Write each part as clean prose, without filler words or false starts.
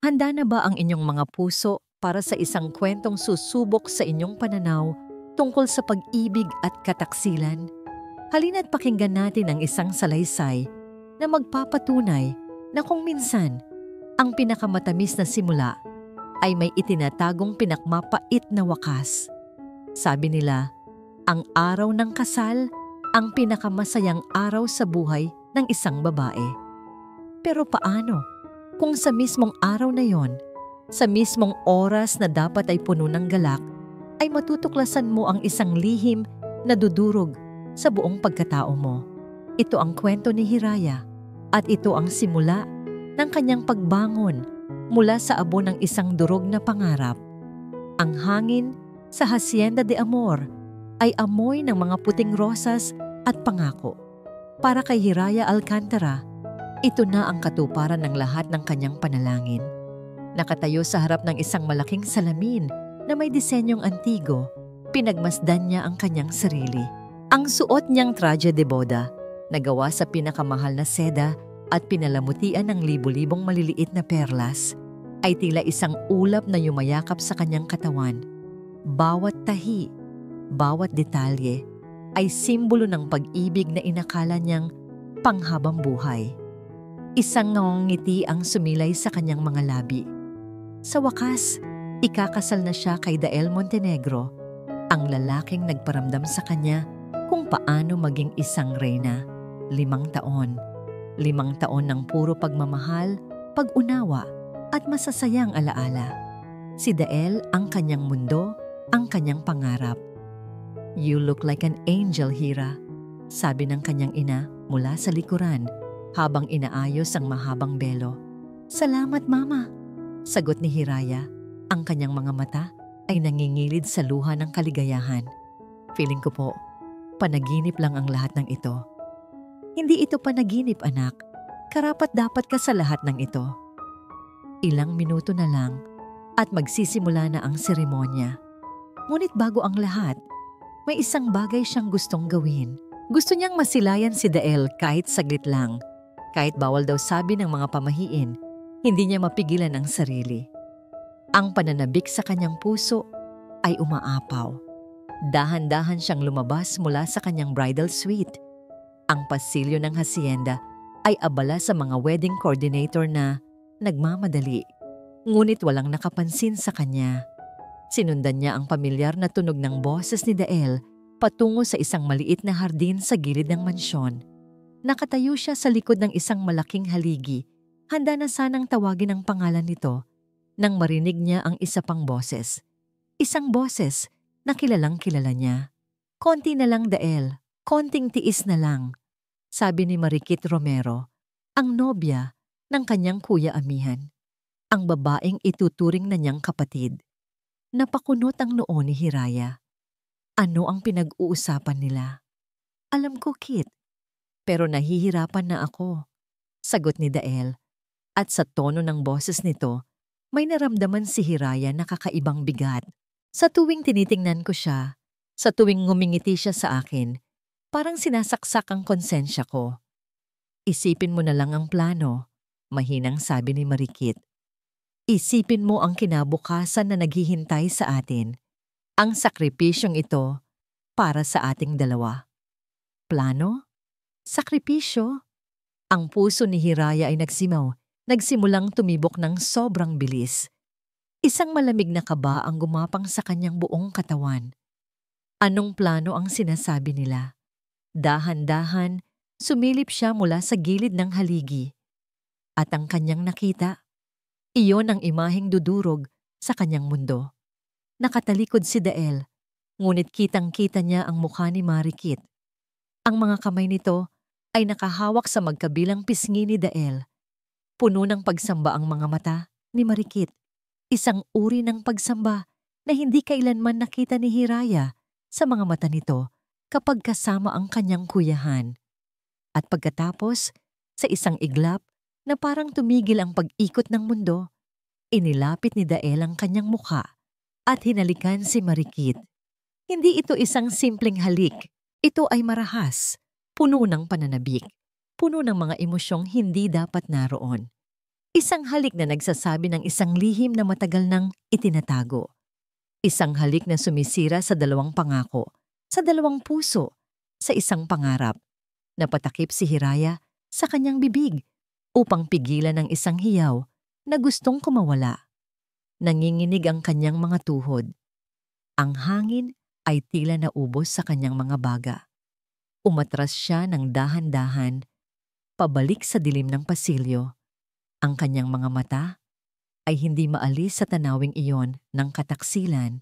Handa na ba ang inyong mga puso para sa isang kwentong susubok sa inyong pananaw tungkol sa pag-ibig at kataksilan? Halina't pakinggan natin ang isang salaysay na magpapatunay na kung minsan ang pinakamatamis na simula ay may itinatagong pinakmapait na wakas. Sabi nila, ang araw ng kasal ang pinakamasayang araw sa buhay ng isang babae. Pero paano kung sa mismong araw na yon, sa mismong oras na dapat ay puno ng galak, ay matutuklasan mo ang isang lihim na dudurog sa buong pagkatao mo? Ito ang kwento ni Hiraya at ito ang simula ng kanyang pagbangon mula sa abo ng isang durog na pangarap. Ang hangin sa Hacienda de Amor ay amoy ng mga puting rosas at pangako. Para kay Hiraya Alcantara, ito na ang katuparan ng lahat ng kanyang panalangin. Nakatayo sa harap ng isang malaking salamin na may disenyong antigo, pinagmasdan niya ang kanyang sarili. Ang suot niyang traje de boda, nagawa sa pinakamahal na seda at pinalamutian ng libu-libong maliliit na perlas, ay tila isang ulap na yumayakap sa kanyang katawan. Bawat tahi, bawat detalye, ay simbolo ng pag-ibig na inakala niyang panghabang buhay. Isang ngiti ang sumilay sa kanyang mga labi. Sa wakas, ikakasal na siya kay Dael Montenegro, ang lalaking nagparamdam sa kanya kung paano maging isang reyna. 5 taon. 5 taon ng puro pagmamahal, pag-unawa, at masasayang alaala. Si Dael ang kanyang mundo, ang kanyang pangarap. "You look like an angel, Hira," sabi ng kanyang ina mula sa likuran habang inaayos ang mahabang belo. "Salamat, Mama," sagot ni Hiraya. Ang kanyang mga mata ay nangingilid sa luha ng kaligayahan. "Feeling ko po, panaginip lang ang lahat ng ito." "Hindi ito panaginip, anak. Karapat-dapat ka sa lahat ng ito." Ilang minuto na lang at magsisimula na ang seremonya. Ngunit bago ang lahat, may isang bagay siyang gustong gawin. Gusto niyang masilayan si Dael kahit saglit lang. Kahit bawal daw sabi ng mga pamahiin, hindi niya mapigilan ang sarili. Ang pananabik sa kanyang puso ay umaapaw. Dahan-dahan siyang lumabas mula sa kanyang bridal suite. Ang pasilyo ng hacienda ay abala sa mga wedding coordinator na nagmamadali. Ngunit walang nakapansin sa kanya. Sinundan niya ang pamilyar na tunog ng boses ni Dael patungo sa isang maliit na hardin sa gilid ng mansyon. Nakatayo siya sa likod ng isang malaking haligi, handa na sanang tawagin ang pangalan nito nang marinig niya ang isa pang boses. Isang boses na kilalang-kilala niya. "Konti na lang, Dael. Konting tiis na lang," sabi ni Mariquit Romero, ang nobya ng kanyang kuya amihan, ang babaeng ituturing na niyang kapatid. Napakunot ang noo ni Hiraya. Ano ang pinag-uusapan nila? "Alam ko, Kit. Pero nahihirapan na ako," sagot ni Dael. At sa tono ng boses nito, may naramdaman si Hiraya na kakaibang bigat. Sa tuwing tinitingnan ko siya, sa tuwing ngumingiti siya sa akin, parang sinasaksak ang konsensya ko. "Isipin mo na lang ang plano," mahinang sabi ni Mariquit. "Isipin mo ang kinabukasan na naghihintay sa atin. Ang sakripisyong ito para sa ating dalawa." "Plano? Sakripisyo?" Ang puso ni Hiraya ay nagsimulang tumibok ng sobrang bilis. Isang malamig na kaba ang gumapang sa kanyang buong katawan. Anong plano ang sinasabi nila? Dahan-dahan, sumilip siya mula sa gilid ng haligi. At ang kanyang nakita, iyon ang imaheng dudurog sa kanyang mundo. Nakatalikod si Dael, ngunit kitang-kita niya ang mukha ni Mariquit. Ang mga kamay nito ay nakahawak sa magkabilang pisngi ni Dael. Puno ng pagsamba ang mga mata ni Mariquit. Isang uri ng pagsamba na hindi kailanman nakita ni Hiraya sa mga mata nito kapag kasama ang kanyang kuyahan. At pagkatapos, sa isang iglap na parang tumigil ang pag-ikot ng mundo, inilapit ni Dael ang kanyang mukha at hinalikan si Mariquit. Hindi ito isang simpleng halik. Ito ay marahas, puno ng pananabik, puno ng mga emosyong hindi dapat naroon. Isang halik na nagsasabi ng isang lihim na matagal nang itinatago. Isang halik na sumisira sa dalawang pangako, sa dalawang puso, sa isang pangarap. Napatakip si Hiraya sa kanyang bibig upang pigilan ang isang hiyaw na gustong kumawala. Nanginginig ang kanyang mga tuhod. Ang hangin ay tila naubos sa kanyang mga baga. Umatras siya ng dahan-dahan, pabalik sa dilim ng pasilyo. Ang kanyang mga mata ay hindi maalis sa tanawing iyon ng kataksilan.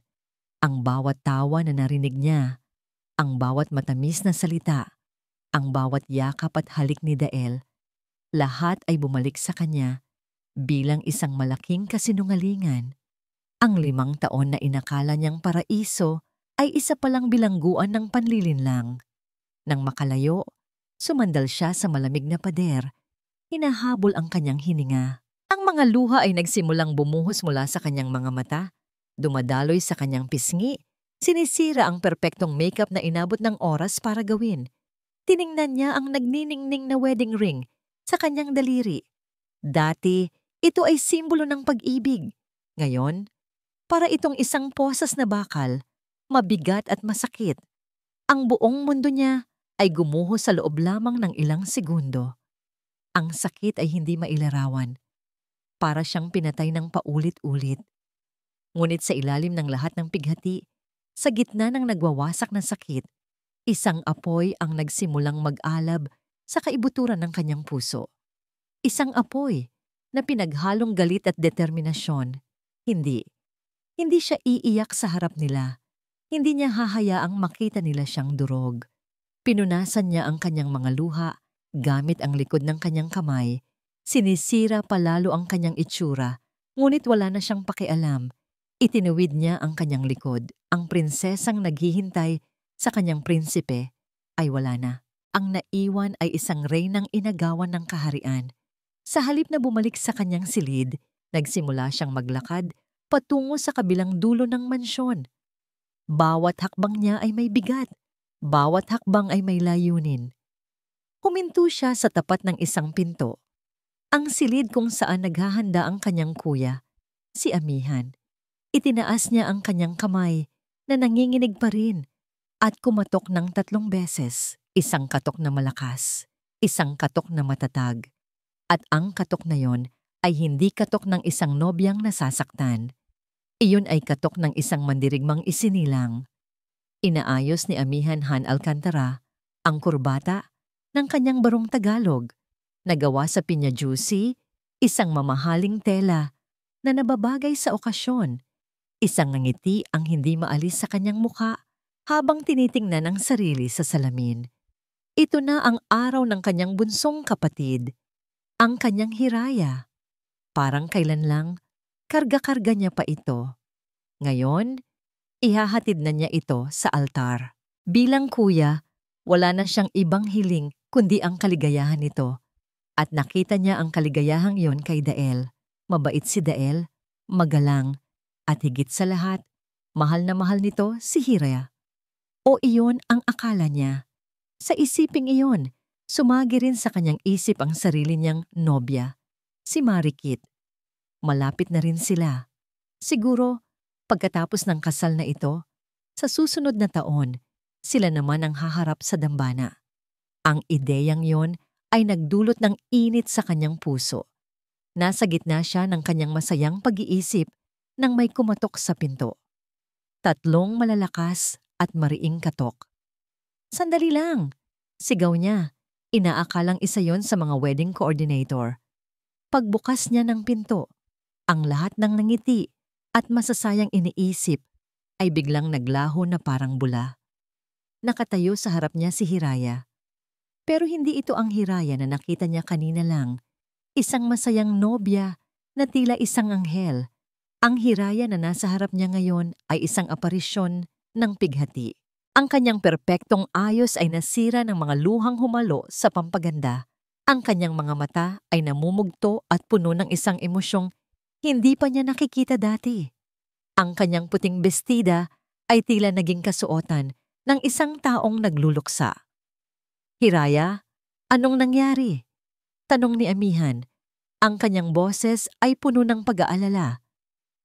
Ang bawat tawa na narinig niya, ang bawat matamis na salita, ang bawat yakap at halik ni Dael, lahat ay bumalik sa kanya bilang isang malaking kasinungalingan. Ang 5 taon na inakala niyang paraiso ay isa palang bilangguan ng panlilinlang. Nang makalayo, sumandal siya sa malamig na pader. Hinahabol ang kanyang hininga. Ang mga luha ay nagsimulang bumuhos mula sa kanyang mga mata, dumadaloy sa kanyang pisngi, sinisira ang perpektong makeup na inabot ng oras para gawin. Tiningnan niya ang nagniningning na wedding ring sa kanyang daliri. Dati, ito ay simbolo ng pag-ibig. Ngayon, para itong isang posas na bakal, mabigat at masakit. Ang buong mundo niya ay gumuho sa loob lamang ng ilang segundo. Ang sakit ay hindi mailarawan. Para siyang pinatay ng paulit-ulit. Ngunit sa ilalim ng lahat ng pighati, sa gitna ng nagwawasak na sakit, isang apoy ang nagsimulang mag-alab sa kaibuturan ng kanyang puso. Isang apoy na pinaghalong galit at determinasyon. Hindi siya iiyak sa harap nila. Hindi niya hahayaang makita nila siyang durog. Pinunasan niya ang kanyang mga luha gamit ang likod ng kanyang kamay. Sinisira palalo ang kanyang itsura, ngunit wala na siyang pakialam. Itinuwid niya ang kanyang likod. Ang prinsesang naghihintay sa kanyang prinsipe ay wala na. Ang naiwan ay isang reynang inagawan ng kaharian. Sa halip na bumalik sa kanyang silid, nagsimula siyang maglakad patungo sa kabilang dulo ng mansyon. Bawat hakbang niya ay may bigat. Bawat hakbang ay may layunin. Huminto siya sa tapat ng isang pinto. Ang silid kung saan naghahanda ang kanyang kuya, si Amihan. Itinaas niya ang kanyang kamay na nanginginig pa rin at kumatok ng 3 beses. Isang katok na malakas, isang katok na matatag. At ang katok na yon ay hindi katok ng isang nobyang nasasaktan. Iyon ay katok ng isang mandirigmang isinilang. Inaayos ni Amihan Han Alcantara ang kurbata ng kanyang barong Tagalog, nagawa sa pinya juicy, isang mamahaling tela na nababagay sa okasyon, isang ngiti ang hindi maalis sa kanyang mukha habang tinitingnan ang sarili sa salamin. Ito na ang araw ng kanyang bunsong kapatid, ang kanyang Hiraya. Parang kailan lang, karga-karga niya pa ito. Ngayon, ihahatid na niya ito sa altar. Bilang kuya, wala na siyang ibang hiling kundi ang kaligayahan nito. At nakita niya ang kaligayahang yon kay Dael. Mabait si Dael, magalang, at higit sa lahat, mahal na mahal nito si Hiraya. O iyon ang akala niya. Sa isiping iyon, sumagi rin sa kanyang isip ang sarili niyang nobya, si Marikit. Malapit na rin sila. Siguro, pagkatapos ng kasal na ito, sa susunod na taon, sila naman ang haharap sa dambana. Ang ideyang yon ay nagdulot ng init sa kanyang puso. Nasa gitna siya ng kanyang masayang pag-iisip nang may kumatok sa pinto. 3 malalakas at mariing katok. Sandali lang, sigaw niya. Inaakalang isa yon sa mga wedding coordinator. Pagbukas niya ng pinto, ang lahat ng nangiti at masasayang iniisip ay biglang naglaho na parang bula. Nakatayo sa harap niya si Hiraya. Pero hindi ito ang Hiraya na nakita niya kanina lang. Isang masayang nobya na tila isang anghel. Ang Hiraya na nasa harap niya ngayon ay isang aparisyon ng pighati. Ang kanyang perpektong ayos ay nasira ng mga luhang humalo sa pampaganda. Ang kanyang mga mata ay namumugto at puno ng isang emosyong hindi pa niya nakikita dati. Ang kanyang puting bestida ay tila naging kasuotan ng isang taong nagluluksa. Hiraya, anong nangyari? Tanong ni Amihan. Ang kanyang boses ay puno ng pag-aalala.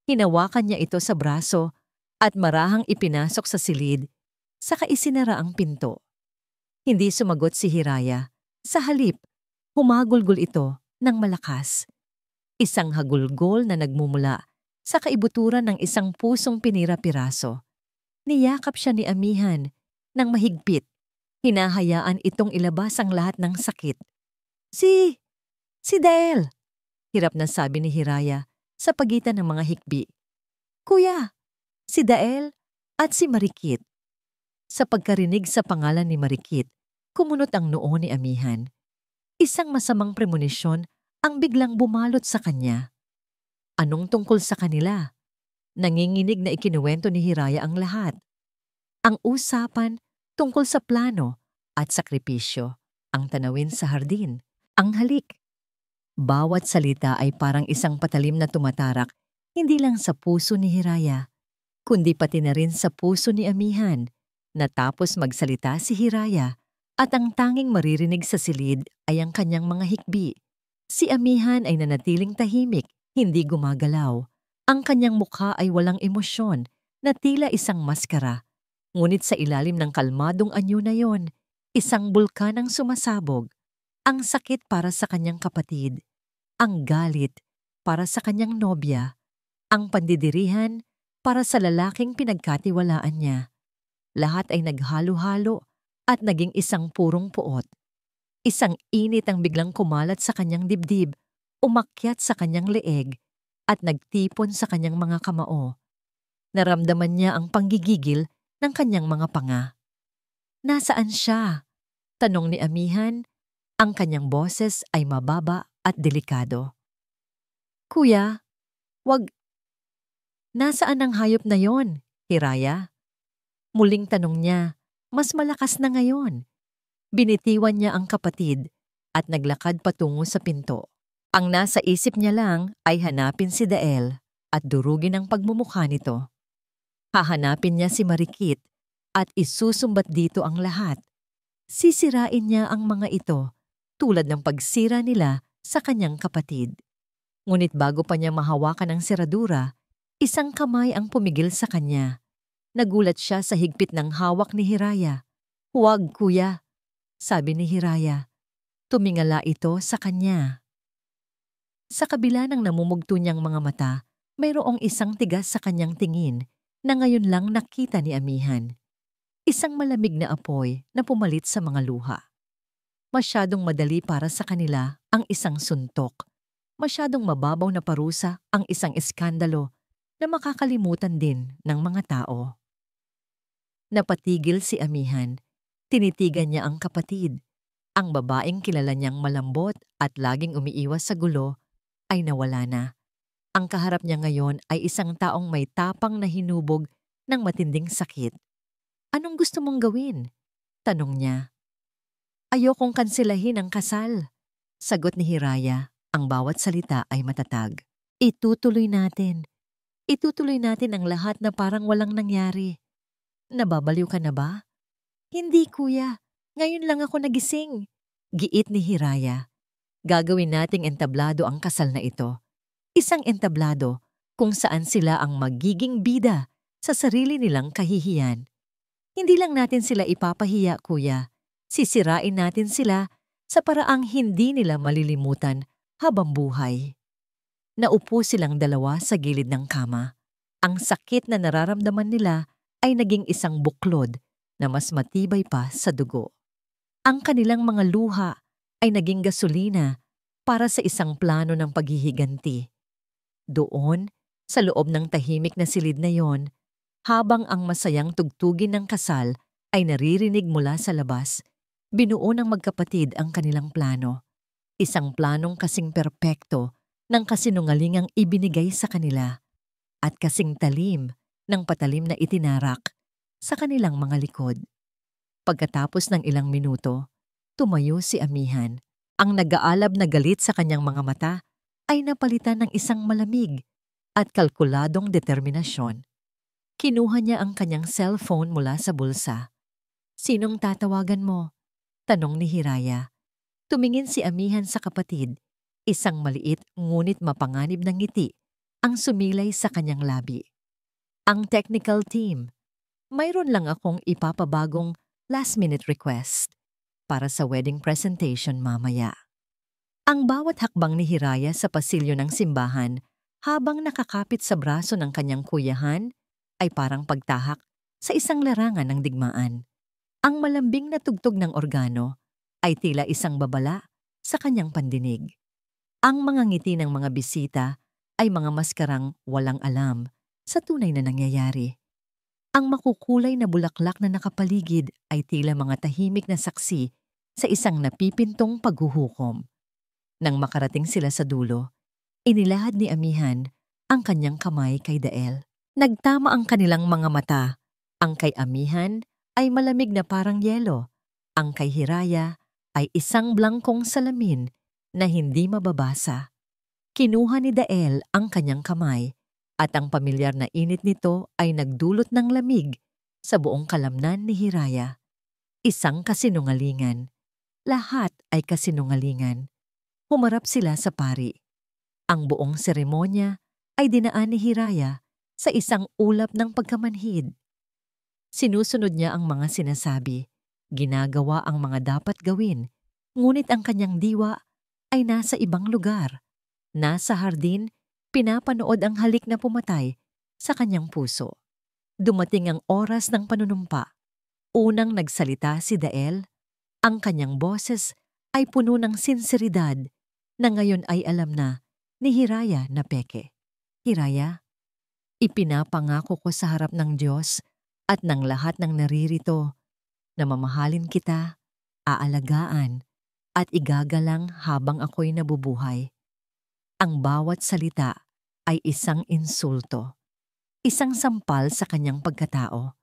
Hinawakan niya ito sa braso at marahang ipinasok sa silid, saka isinara ang pinto. Hindi sumagot si Hiraya. Sa halip, humagulgol ito ng malakas. Isang hagulgol na nagmumula sa kaibuturan ng isang pusong pinira-piraso. Niyakap siya ni Amihan ng mahigpit. Hinahayaan itong ilabas ang lahat ng sakit. Si Dael! Hirap na sabi ni Hiraya sa pagitan ng mga hikbi. Kuya, si Dael at si Marikit. Sa pagkarinig sa pangalan ni Marikit, kumunot ang noo ni Amihan. Isang masamang premonisyon ang biglang bumalot sa kanya. Anong tungkol sa kanila? Nanginginig na ikinuwento ni Hiraya ang lahat. Ang usapan tungkol sa plano at sakripisyo, ang tanawin sa hardin, ang halik. Bawat salita ay parang isang patalim na tumatarak, hindi lang sa puso ni Hiraya, kundi pati na rin sa puso ni Amihan. Natapos magsalita si Hiraya at ang tanging maririnig sa silid ay ang kanyang mga hikbi. Si Amihan ay nanatiling tahimik, hindi gumagalaw. Ang kanyang mukha ay walang emosyon na tila isang maskara. Ngunit sa ilalim ng kalmadong anyo na yon, isang bulkan ang sumasabog. Ang sakit para sa kanyang kapatid, ang galit para sa kanyang nobya, ang pandidirihan para sa lalaking pinagkatiwalaan niya. Lahat ay naghalo-halo at naging isang purong puot. Isang init ang biglang kumalat sa kanyang dibdib, umakyat sa kanyang leeg, at nagtipon sa kanyang mga kamao. Naramdaman niya ang panggigigil ng kanyang mga panga. Nasaan siya? Tanong ni Amihan. Ang kanyang boses ay mababa at delikado. Kuya, wag. Nasaan ang hayop na yon, Hiraya? Muling tanong niya, mas malakas na ngayon. Binitiwan niya ang kapatid at naglakad patungo sa pinto. Ang nasa isip niya lang ay hanapin si Dael at durugin ang pagmumukha nito. Hahanapin niya si Marikit at isusumbat dito ang lahat. Sisirain niya ang mga ito tulad ng pagsira nila sa kanyang kapatid. Ngunit bago pa niya mahawakan ang seradura, isang kamay ang pumigil sa kanya. Nagulat siya sa higpit ng hawak ni Hiraya. Huwag, kuya, sabi ni Hiraya. Tumingala ito sa kanya. Sa kabila ng namumugto niyang mga mata, mayroong isang tigas sa kanyang tingin na ngayon lang nakita ni Amihan. Isang malamig na apoy na pumalit sa mga luha. Masyadong madali para sa kanila ang isang suntok. Masyadong mababaw na parusa ang isang eskandalo na makakalimutan din ng mga tao. Napatigil si Amihan. Tinitigan niya ang kapatid. Ang babaeng kilala niyang malambot at laging umiiwas sa gulo ay nawala na. Ang kaharap niya ngayon ay isang taong may tapang na hinubog ng matinding sakit. Anong gusto mong gawin? Tanong niya. Ayokong kanselahin ang kasal. Sagot ni Hiraya, ang bawat salita ay matatag. Itutuloy natin. Itutuloy natin ang lahat na parang walang nangyari. Nababaliw ka na ba? Hindi, kuya. Ngayon lang ako nagising. Giit ni Hiraya. Gagawin nating entablado ang kasal na ito. Isang entablado kung saan sila ang magiging bida sa sarili nilang kahihiyan. Hindi lang natin sila ipapahiya, kuya. Sisirain natin sila sa paraang hindi nila malilimutan habang buhay. Naupo silang dalawa sa gilid ng kama. Ang sakit na nararamdaman nila ay naging isang buklod na mas matibay pa sa dugo. Ang kanilang mga luha ay naging gasolina para sa isang plano ng paghihiganti. Doon, sa loob ng tahimik na silid na yon, habang ang masayang tugtugin ng kasal ay naririnig mula sa labas, binuo ng magkapatid ang kanilang plano. Isang planong kasing perpekto ng kasinungalingang ibinigay sa kanila at kasing talim ng patalim na itinarak sa kanilang mga likod. Pagkatapos ng ilang minuto, tumayo si Amihan. Ang nag-aalab na galit sa kanyang mga mata ay napalitan ng isang malamig at kalkuladong determinasyon. Kinuha niya ang kanyang cellphone mula sa bulsa. Sinong tatawagan mo? Tanong ni Hiraya. Tumingin si Amihan sa kapatid. Isang maliit ngunit mapanganib na ngiti ang sumilay sa kanyang labi. Ang technical team, mayroon lang akong ipapabagong last-minute request para sa wedding presentation mamaya. Ang bawat hakbang ni Hiraya sa pasilyo ng simbahan habang nakakapit sa braso ng kanyang kuyahan ay parang pagtahak sa isang larangan ng digmaan. Ang malambing na tugtog ng organo ay tila isang babala sa kanyang pandinig. Ang mga ngiti ng mga bisita ay mga maskarang walang alam sa tunay na nangyayari. Ang makukulay na bulaklak na nakapaligid ay tila mga tahimik na saksi sa isang napipintong paghuhukom. Nang makarating sila sa dulo, inilahad ni Amihan ang kanyang kamay kay Dael. Nagtama ang kanilang mga mata. Ang kay Amihan ay malamig na parang yelo. Ang kay Hiraya ay isang blangkong salamin na hindi mababasa. Kinuha ni Dael ang kanyang kamay at ang pamilyar na init nito ay nagdulot ng lamig sa buong kalamnan ni Hiraya. Isang kasinungalingan. Lahat ay kasinungalingan. Humarap sila sa pari. Ang buong seremonya ay dinaan ni Hiraya sa isang ulap ng pagkamanhid. Sinusunod niya ang mga sinasabi, ginagawa ang mga dapat gawin, ngunit ang kanyang diwa ay nasa ibang lugar. Nasa hardin, pinapanood ang halik na pumatay sa kanyang puso. Dumating ang oras ng panunumpa. Unang nagsalita si Dael. Ang kanyang boses ay puno ng sinseridad na ngayon ay alam na ni Hiraya na peke. Hiraya, ipinapangako ko sa harap ng Diyos at ng lahat ng naririto na mamahalin kita, aalagaan, at igagalang habang ako'y nabubuhay. Ang bawat salita ay isang insulto, isang sampal sa kanyang pagkatao.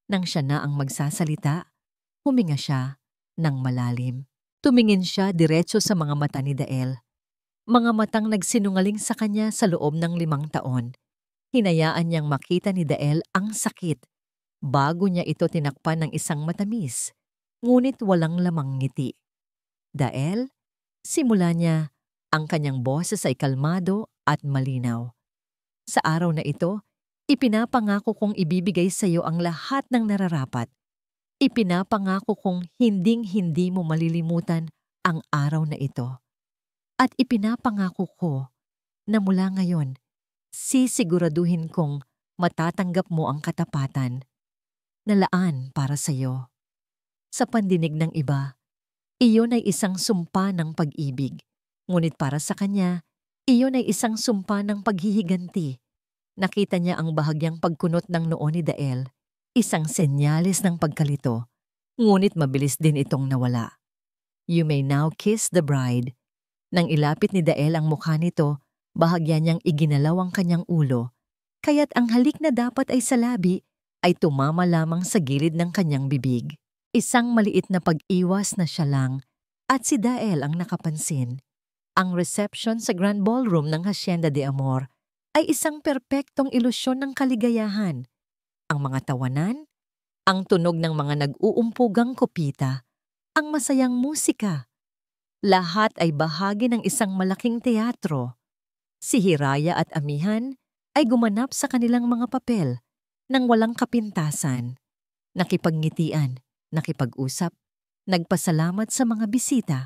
Nang siya na ang magsasalita, huminga siya ng malalim. Tumingin siya diretso sa mga mata ni Dael. Mga matang nagsinungaling sa kanya sa loob ng 5 taon. Hinayaan niyang makita ni Dael ang sakit bago niya ito tinakpan ng isang matamis, ngunit walang lamang ngiti. Dael, simula niya, ang kanyang boses ay kalmado at malinaw. Sa araw na ito, ipinapangako kong ibibigay sa iyo ang lahat ng nararapat. Ipinapangako kong hinding-hindi mo malilimutan ang araw na ito. At ipinapangako ko na mula ngayon, sisiguraduhin kong matatanggap mo ang katapatan na laan para sa iyo. Sa pandinig ng iba, iyon ay isang sumpa ng pag-ibig. Ngunit para sa kanya, iyon ay isang sumpa ng paghihiganti. Nakita niya ang bahagyang pagkunot ng noo ni Dael, isang senyales ng pagkalito, ngunit mabilis din itong nawala. You may now kiss the bride. Nang ilapit ni Dael ang mukha nito, bahagya niyang iginalaw ang kanyang ulo, kaya't ang halik na dapat ay sa labi ay tumama lamang sa gilid ng kanyang bibig. Isang maliit na pag-iwas na siya lang at si Dael ang nakapansin. Ang reception sa Grand Ballroom ng Hacienda de Amor ay isang perpektong ilusyon ng kaligayahan. Ang mga tawanan, ang tunog ng mga nag-uumpugang kopita, ang masayang musika. Lahat ay bahagi ng isang malaking teatro. Si Hiraya at Amihan ay gumanap sa kanilang mga papel nang walang kapintasan. Nakipagngitian, nakipag-usap, nagpasalamat sa mga bisita.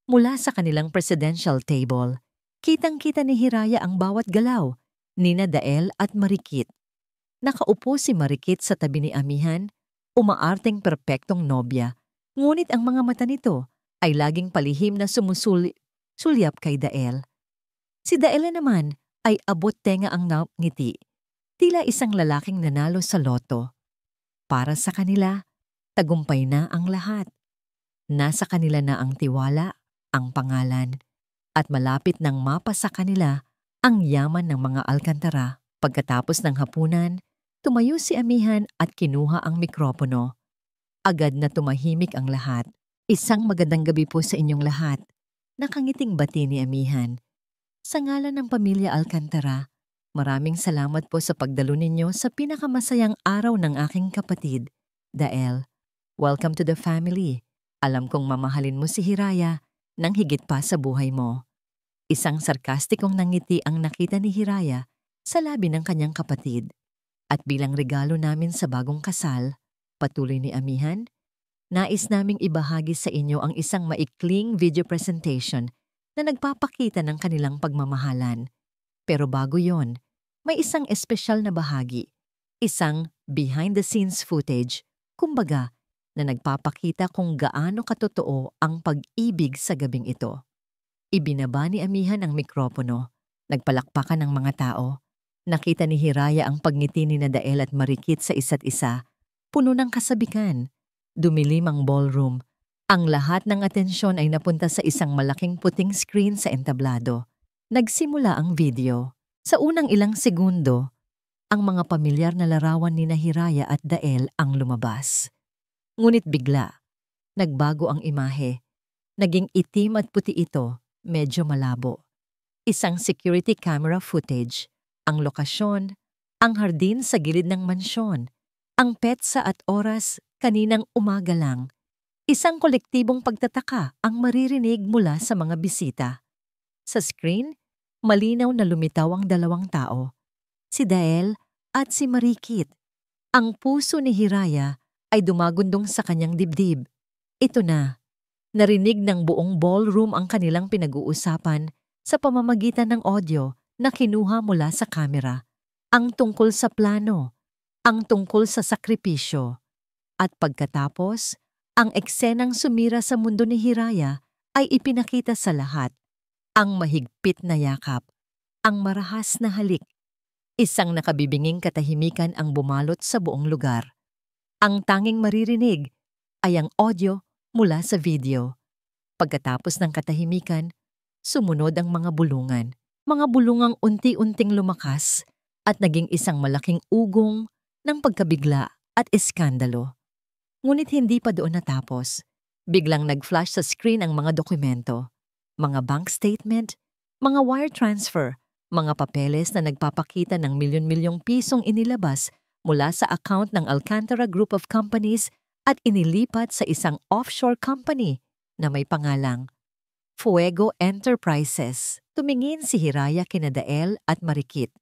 Mula sa kanilang presidential table, kitang-kita ni Hiraya ang bawat galaw, nina Dael at Marikit. Nakaupo si Marikit sa tabi ni Amihan, umaarteng perpektong nobya, ngunit ang mga mata nito ay laging palihim na sumusulyap kay Dael. Si Dael naman ay abot tenga ang ngiti, tila isang lalaking nanalo sa loto. Para sa kanila, tagumpay na ang lahat. Nasa kanila na ang tiwala, ang pangalan, at malapit nang mapa sa kanila ang yaman ng mga alkantara. Pagkatapos ng hapunan, tumayo si Amihan at kinuha ang mikropono. Agad na tumahimik ang lahat. Isang magandang gabi po sa inyong lahat. Nakangiting bati ni Amihan. Sa ngalan ng pamilya Alcantara, maraming salamat po sa pagdalo ninyo sa pinakamasayang araw ng aking kapatid, Dael. Welcome to the family. Alam kong mamahalin mo si Hiraya nang higit pa sa buhay mo. Isang sarkastikong nangiti ang nakita ni Hiraya sa labi ng kanyang kapatid. At bilang regalo namin sa bagong kasal, patuloy ni Amihan, nais naming ibahagi sa inyo ang isang maikling video presentation na nagpapakita ng kanilang pagmamahalan. Pero bago yon, may isang espesyal na bahagi, isang behind-the-scenes footage, kumbaga, na nagpapakita kung gaano katotoo ang pag-ibig sa gabing ito. Ibinaba ni Amihan ang mikropono, nagpalakpakan ng mga tao. Nakita ni Hiraya ang pagngiti ni Dael at Marikit sa isa't isa, puno ng kasabikan. Dumilim ang ballroom. Ang lahat ng atensyon ay napunta sa isang malaking puting screen sa entablado. Nagsimula ang video. Sa unang ilang segundo, ang mga pamilyar na larawan ni Hiraya at Dael ang lumabas. Ngunit bigla, nagbago ang imahe. Naging itim at puti ito, medyo malabo. Isang security camera footage. Ang lokasyon, ang hardin sa gilid ng mansyon, ang petsa at oras kaninang umaga lang. Isang kolektibong pagtataka ang maririnig mula sa mga bisita. Sa screen, malinaw na lumitaw ang dalawang tao, si Dael at si Marikit. Ang puso ni Hiraya ay dumagundong sa kanyang dibdib. Ito na, narinig ng buong ballroom ang kanilang pinag-uusapan sa pamamagitan ng audio na kinuha mula sa kamera, ang tungkol sa plano, ang tungkol sa sakripisyo. At pagkatapos, ang eksenang sumira sa mundo ni Hiraya ay ipinakita sa lahat. Ang mahigpit na yakap, ang marahas na halik, isang nakabibinging katahimikan ang bumalot sa buong lugar. Ang tanging maririnig ay ang audio mula sa video. Pagkatapos ng katahimikan, sumunod ang mga bulungan. Mga bulungang unti-unting lumakas at naging isang malaking ugong ng pagkabigla at eskandalo. Ngunit hindi pa doon natapos. Biglang nag-flash sa screen ang mga dokumento, mga bank statement, mga wire transfer, mga papeles na nagpapakita ng milyon-milyong pisong inilabas mula sa account ng Alcantara Group of Companies at inilipat sa isang offshore company na may pangalang Fuego Enterprises. Tumingin si Hiraya kina Dael at Marikit.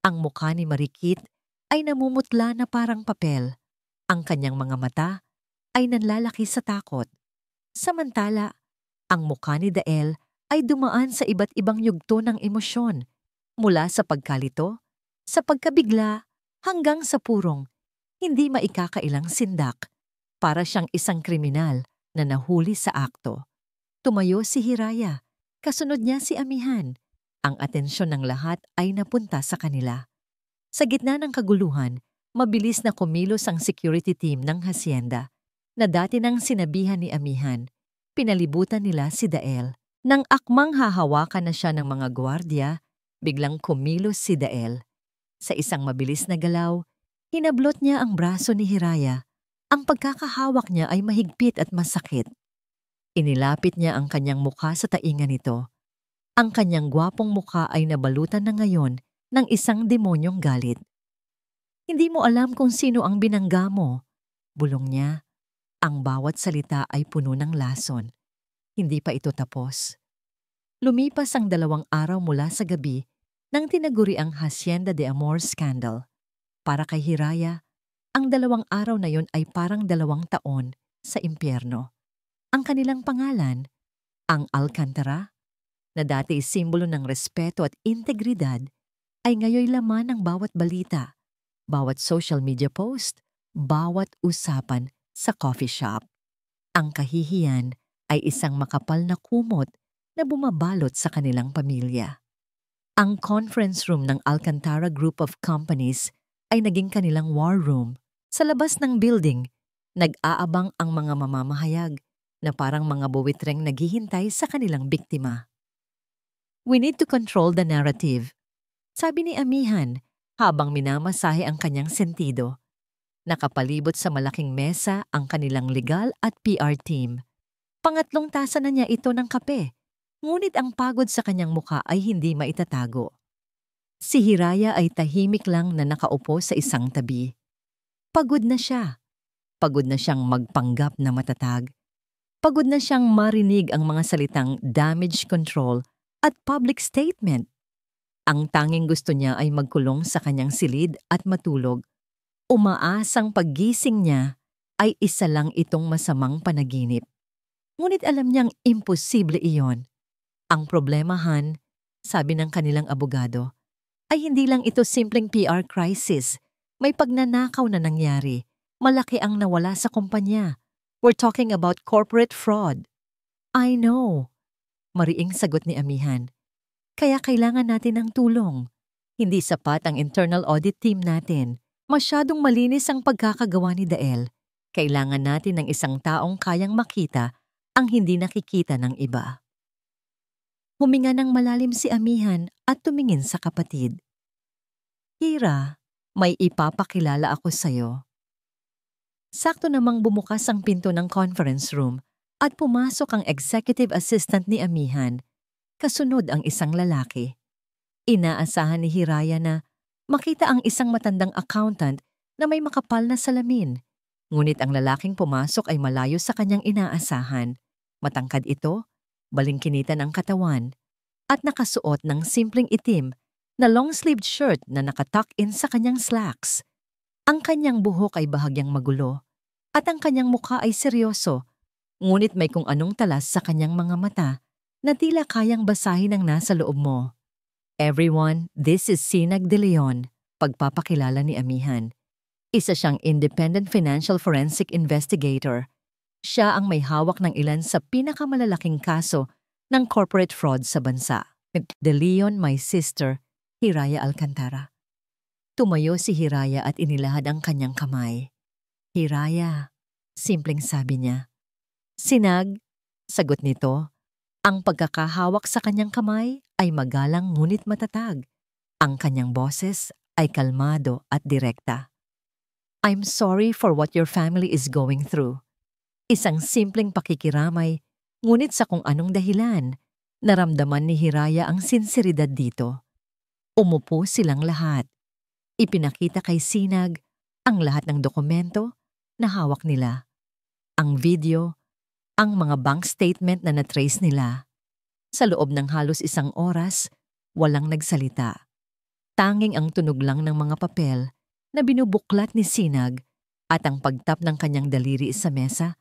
Ang mukha ni Marikit ay namumutla na parang papel. Ang kanyang mga mata ay nanlalaki sa takot. Samantala, ang mukha ni Dael ay dumaan sa iba't ibang yugto ng emosyon, mula sa pagkalito, sa pagkabigla, hanggang sa purong hindi maikakailang sindak. Para siyang isang kriminal na nahuli sa akto. Tumayo si Hiraya, kasunod niya si Amihan. Ang atensyon ng lahat ay napunta sa kanila. Sa gitna ng kaguluhan, mabilis na kumilos ang security team ng hacienda na dati nang sinabihan ni Amihan. Pinalibutan nila si Dael. Nang akmang hahawakan na siya ng mga gwardiya, biglang kumilos si Dael. Sa isang mabilis na galaw, hinablot niya ang braso ni Hiraya. Ang pagkakahawak niya ay mahigpit at masakit. Inilapit niya ang kanyang mukha sa tainga nito. Ang kanyang gwapong mukha ay nabalutan na ngayon ng isang demonyong galit. Hindi mo alam kung sino ang binangga mo, bulong niya. Ang bawat salita ay puno ng lason. Hindi pa ito tapos. Lumipas ang 2 araw mula sa gabi nang tinaguri ang Hacienda de Amor scandal. Para kay Hiraya, ang 2 araw na yon ay parang 2 taon sa impyerno. Ang kanilang pangalan, ang Alcantara, na dati simbolo ng respeto at integridad, ay ngayoy laman ng bawat balita, bawat social media post, bawat usapan sa coffee shop. Ang kahihiyan ay isang makapal na kumot na bumabalot sa kanilang pamilya. Ang conference room ng Alcantara Group of Companies ay naging kanilang war room. Sa labas ng building, nag-aabang ang mga mamamahayag na parang mga buwitreng naghihintay sa kanilang biktima. We need to control the narrative, sabi ni Amihan habang minamasahe ang kanyang sentido. Nakapalibot sa malaking mesa ang kanilang legal at PR team. Pangatlong tasa na niya ito ng kape, ngunit ang pagod sa kanyang mukha ay hindi maitatago. Si Hiraya ay tahimik lang na nakaupo sa isang tabi. Pagod na siya. Pagod na siyang magpanggap na matatag. Pagod na siyang marinig ang mga salitang damage control at public statement. Ang tanging gusto niya ay magkulong sa kanyang silid at matulog. Umaasang paggising niya ay isa lang itong masamang panaginip. Ngunit alam niyang imposible iyon. Ang problemahan, sabi ng kanilang abogado, ay hindi lang ito simpleng PR crisis. May pagnanakaw na nangyari. Malaki ang nawala sa kumpanya. We're talking about corporate fraud. I know. Mariing sagot ni amihan. Kaya kailangan natin ng tulong. Hindi sapat ang internal audit team natin. Masyadong malinis ang pagkakagawa ni Dael. Kailangan natin ng isang taong kayang makita ang hindi nakikita ng iba. Huminga ng malalim si amihan at tumingin sa kapatid. Hira, may ipapakilala ako sa'yo. Sakto namang bumukas ang pinto ng conference room at pumasok ang executive assistant ni amihan. Kasunod ang isang lalaki. Inaasahan ni Hiraya na makita ang isang matandang accountant na may makapal na salamin. Ngunit ang lalaking pumasok ay malayo sa kanyang inaasahan. Matangkad ito, balingkinitan ang katawan, at nakasuot ng simpleng itim na long-sleeved shirt na nakatuck-in sa kanyang slacks. Ang kanyang buhok ay bahagyang magulo, at ang kanyang mukha ay seryoso, ngunit may kung anong talas sa kanyang mga mata na tila kayang basahin ang nasa loob mo. Everyone, this is Sinag de Leon, pagpapakilala ni amihan. Isa siyang independent financial forensic investigator. Siya ang may hawak ng ilan sa pinakamalalaking kaso ng corporate fraud sa bansa. De Leon, my sister, Hiraya Alcantara. Tumayo si Hiraya at inilahad ang kanyang kamay. Hiraya, simpleng sabi niya. Sinag, sagot nito. Ang pagkakahawak sa kanyang kamay ay magalang ngunit matatag. Ang kanyang boses ay kalmado at direkta. I'm sorry for what your family is going through. Isang simpleng pakikiramay, ngunit sa kung anong dahilan, naramdaman ni Hiraya ang sinseridad dito. Umupo silang lahat. Ipinakita kay Sinag ang lahat ng dokumento na hawak nila. Ang video, ang mga bank statement na na-trace nila. Sa loob ng halos isang oras, walang nagsalita. Tanging ang tunog lang ng mga papel na binubuklat ni Sinag at ang pagtap ng kanyang daliri sa mesa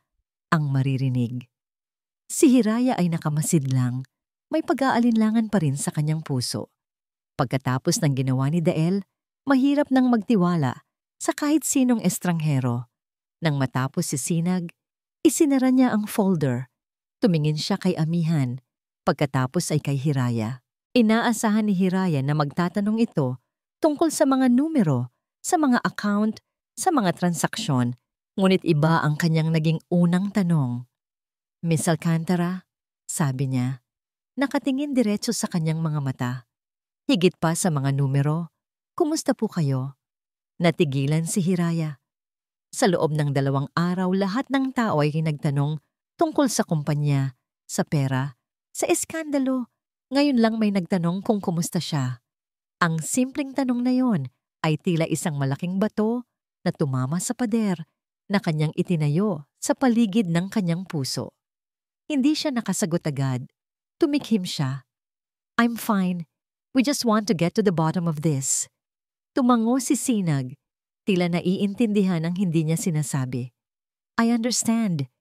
ang maririnig. Si Hiraya ay nakamasid lang, may pag-aalinlangan pa rin sa kanyang puso. Pagkatapos ng ginawa ni Dael, mahirap nang magtiwala sa kahit sinong estranghero. Nang matapos si Sinag, isinara niya ang folder. Tumingin siya kay amihan, pagkatapos ay kay Hiraya. Inaasahan ni Hiraya na magtatanong ito tungkol sa mga numero, sa mga account, sa mga transaksyon, ngunit iba ang kanyang naging unang tanong. Miss Alcantara, sabi niya, nakatingin diretso sa kanyang mga mata. Higit pa sa mga numero, kumusta po kayo? Natigilan si Hiraya. Sa loob ng 2 araw, lahat ng tao ay nagtanong tungkol sa kumpanya, sa pera, sa eskandalo. Ngayon lang may nagtanong kung kumusta siya. Ang simpleng tanong na yon ay tila isang malaking bato na tumama sa pader na kanyang itinayo sa paligid ng kanyang puso. Hindi siya nakasagot agad. Tumikhim siya. I'm fine. We just want to get to the bottom of this. Tumango si Sinag. Tila naiintindihan ang hindi niya sinasabi. I understand.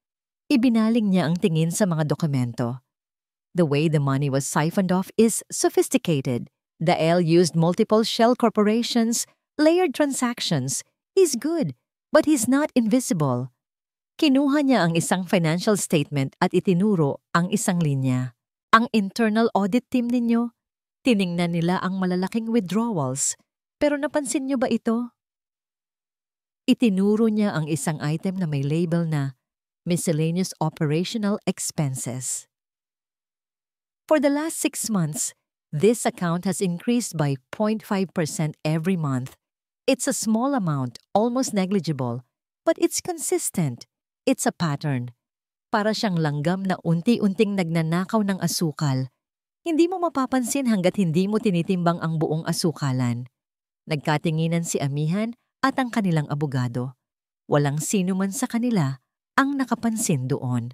Ibinaling niya ang tingin sa mga dokumento. The way the money was siphoned off is sophisticated. Dael used multiple shell corporations, layered transactions. He's good, but he's not invisible. Kinuha niya ang isang financial statement at itinuro ang isang linya. Ang internal audit team ninyo, tiningnan nila ang malalaking withdrawals. Pero napansin niyo ba ito? Itinuro niya ang isang item na may label na Miscellaneous Operational Expenses. For the last 6 months, this account has increased by 0.5% every month. It's a small amount, almost negligible, but it's consistent. It's a pattern. Para siyang langgam na unti-unting nagnanakaw ng asukal. Hindi mo mapapansin hanggat hindi mo tinitimbang ang buong asukalan. Nagkatinginan si amihan at ang kanilang abogado. Walang sino man sa kanila ang nakapansin doon.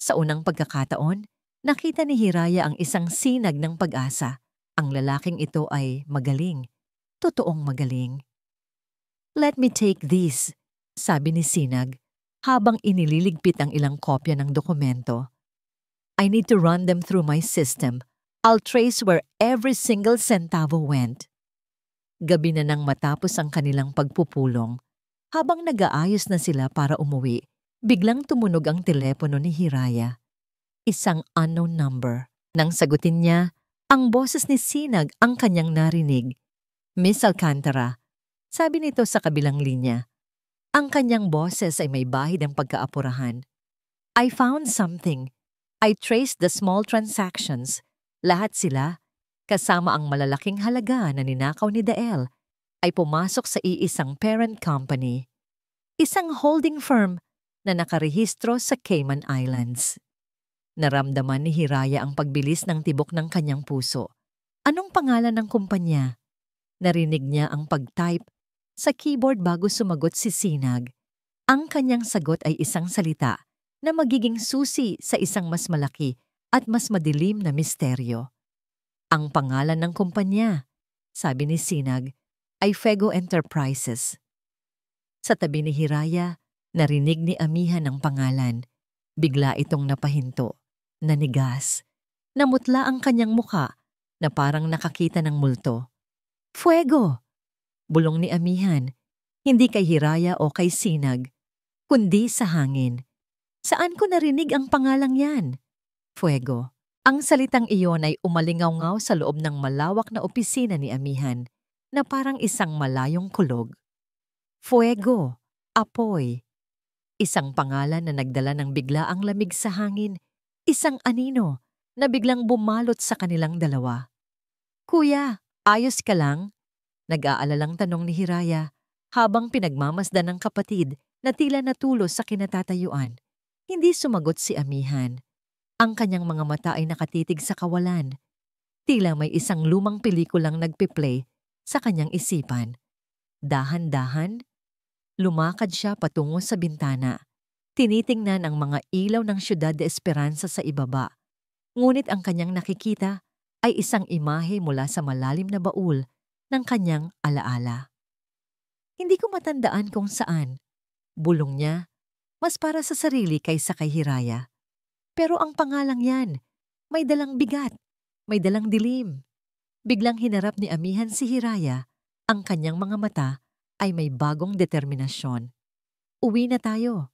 Sa unang pagkakataon, Nakita ni Hiraya ang isang sinag ng pag-asa. Ang lalaking ito ay magaling. Totoong magaling. "Let me take this," sabi ni Sinag habang inililigpit ang ilang kopya ng dokumento. "I need to run them through my system. I'll trace where every single centavo went." Gabi na nang matapos ang kanilang pagpupulong. Habang nag-aayos na sila para umuwi, biglang tumunog ang telepono ni Hiraya. Isang unknown number. Nang sagutin niya, ang boses ni Sinag ang kanyang narinig. "Miss Alcantara," sabi nito sa kabilang linya. Ang kanyang boses ay may bahid ng pagkaapurahan. "I found something. I traced the small transactions. Lahat sila, kasama ang malalaking halaga na ninakaw ni Dael, ay pumasok sa iisang parent company. Isang holding firm na nakarehistro sa Cayman Islands." Naramdaman ni Hiraya ang pagbilis ng tibok ng kanyang puso. Anong pangalan ng kumpanya? Narinig niya ang pag-type sa keyboard bago sumagot si Sinag. Ang kanyang sagot ay isang salita na magiging susi sa isang mas malaki at mas madilim na misteryo. Ang pangalan ng kumpanya, sabi ni Sinag, ay Fuego Enterprises. Sa tabi ni Hiraya, narinig ni Amihan ang pangalan. Bigla itong napahinto, nanigas. Namutla ang kanyang muka na parang nakakita ng multo. "Fuego!" Bulong ni Amihan, hindi kay Hiraya o kay Sinag, kundi sa hangin. "Saan ko narinig ang pangalang yan?" Fuego. Ang salitang iyon ay umalingaw-ngaw sa loob ng malawak na opisina ni Amihan na parang isang malayong kulog. Fuego, apoy. Isang pangalan na nagdala ng biglaang lamig sa hangin, isang anino na biglang bumalot sa kanilang dalawa. "Kuya, ayos ka lang?" Nag-aalalang tanong ni Hiraya habang pinagmamasdan ng kapatid na tila natulo sa kinatatayuan. Hindi sumagot si Amihan. Ang kanyang mga mata ay nakatitig sa kawalan. Tila may isang lumang pelikulang nagpiplay sa kanyang isipan. Dahan-dahan, lumakad siya patungo sa bintana. Tinitingnan ang mga ilaw ng Ciudad de Esperanza sa ibaba. Ngunit ang kanyang nakikita ay isang imahe mula sa malalim na baul ng kanyang alaala. "Hindi ko matandaan kung saan," bulong niya, mas para sa sarili kaysa kay Hiraya. "Pero ang pangalang yan, may dalang bigat, may dalang dilim." Biglang hinarap ni Amihan si Hiraya, ang kanyang mga mata ay may bagong determinasyon. "Uwi na tayo."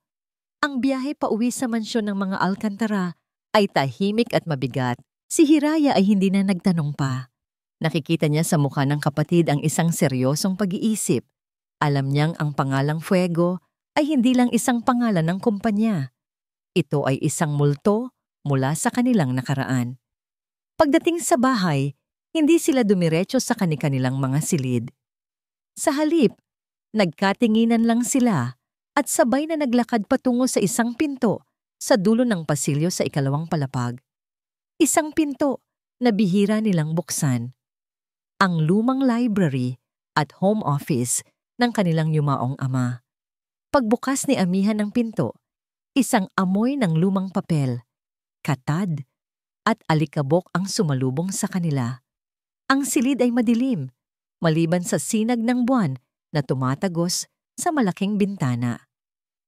Ang biyahe pa uwi sa mansyon ng mga Alcantara ay tahimik at mabigat. Si Hiraya ay hindi na nagtanong pa. Nakikita niya sa mukha ng kapatid ang isang seryosong pag-iisip. Alam niyang ang pangalang Fuego ay hindi lang isang pangalan ng kumpanya. Ito ay isang multo mula sa kanilang nakaraan. Pagdating sa bahay, hindi sila dumiretso sa kanilang mga silid. Sa halip, nagkatinginan lang sila at sabay na naglakad patungo sa isang pinto sa dulo ng pasilyo sa ikalawang palapag. Isang pinto na bihira nilang buksan. Ang lumang library at home office ng kanilang yumaong ama. Pagbukas ni Amihan ng pinto, isang amoy ng lumang papel, katad, at alikabok ang sumalubong sa kanila. Ang silid ay madilim, maliban sa sinag ng buwan na tumatagos sa malaking bintana.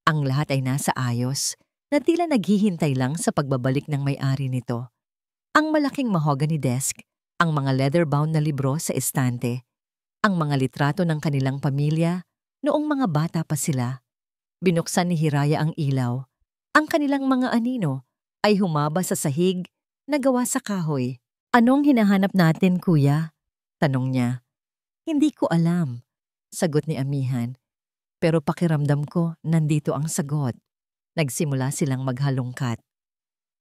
Ang lahat ay nasa ayos, na tila naghihintay lang sa pagbabalik ng may-ari nito. Ang malaking mahogany desk, ang mga leather-bound na libro sa estante, ang mga litrato ng kanilang pamilya noong mga bata pa sila. Binuksan ni Hiraya ang ilaw. Ang kanilang mga anino ay humaba sa sahig na gawa sa kahoy. "Anong hinahanap natin, kuya?" tanong niya. "Hindi ko alam," sagot ni Amihan. "Pero pakiramdam ko nandito ang sagot." Nagsimula silang maghalongkat.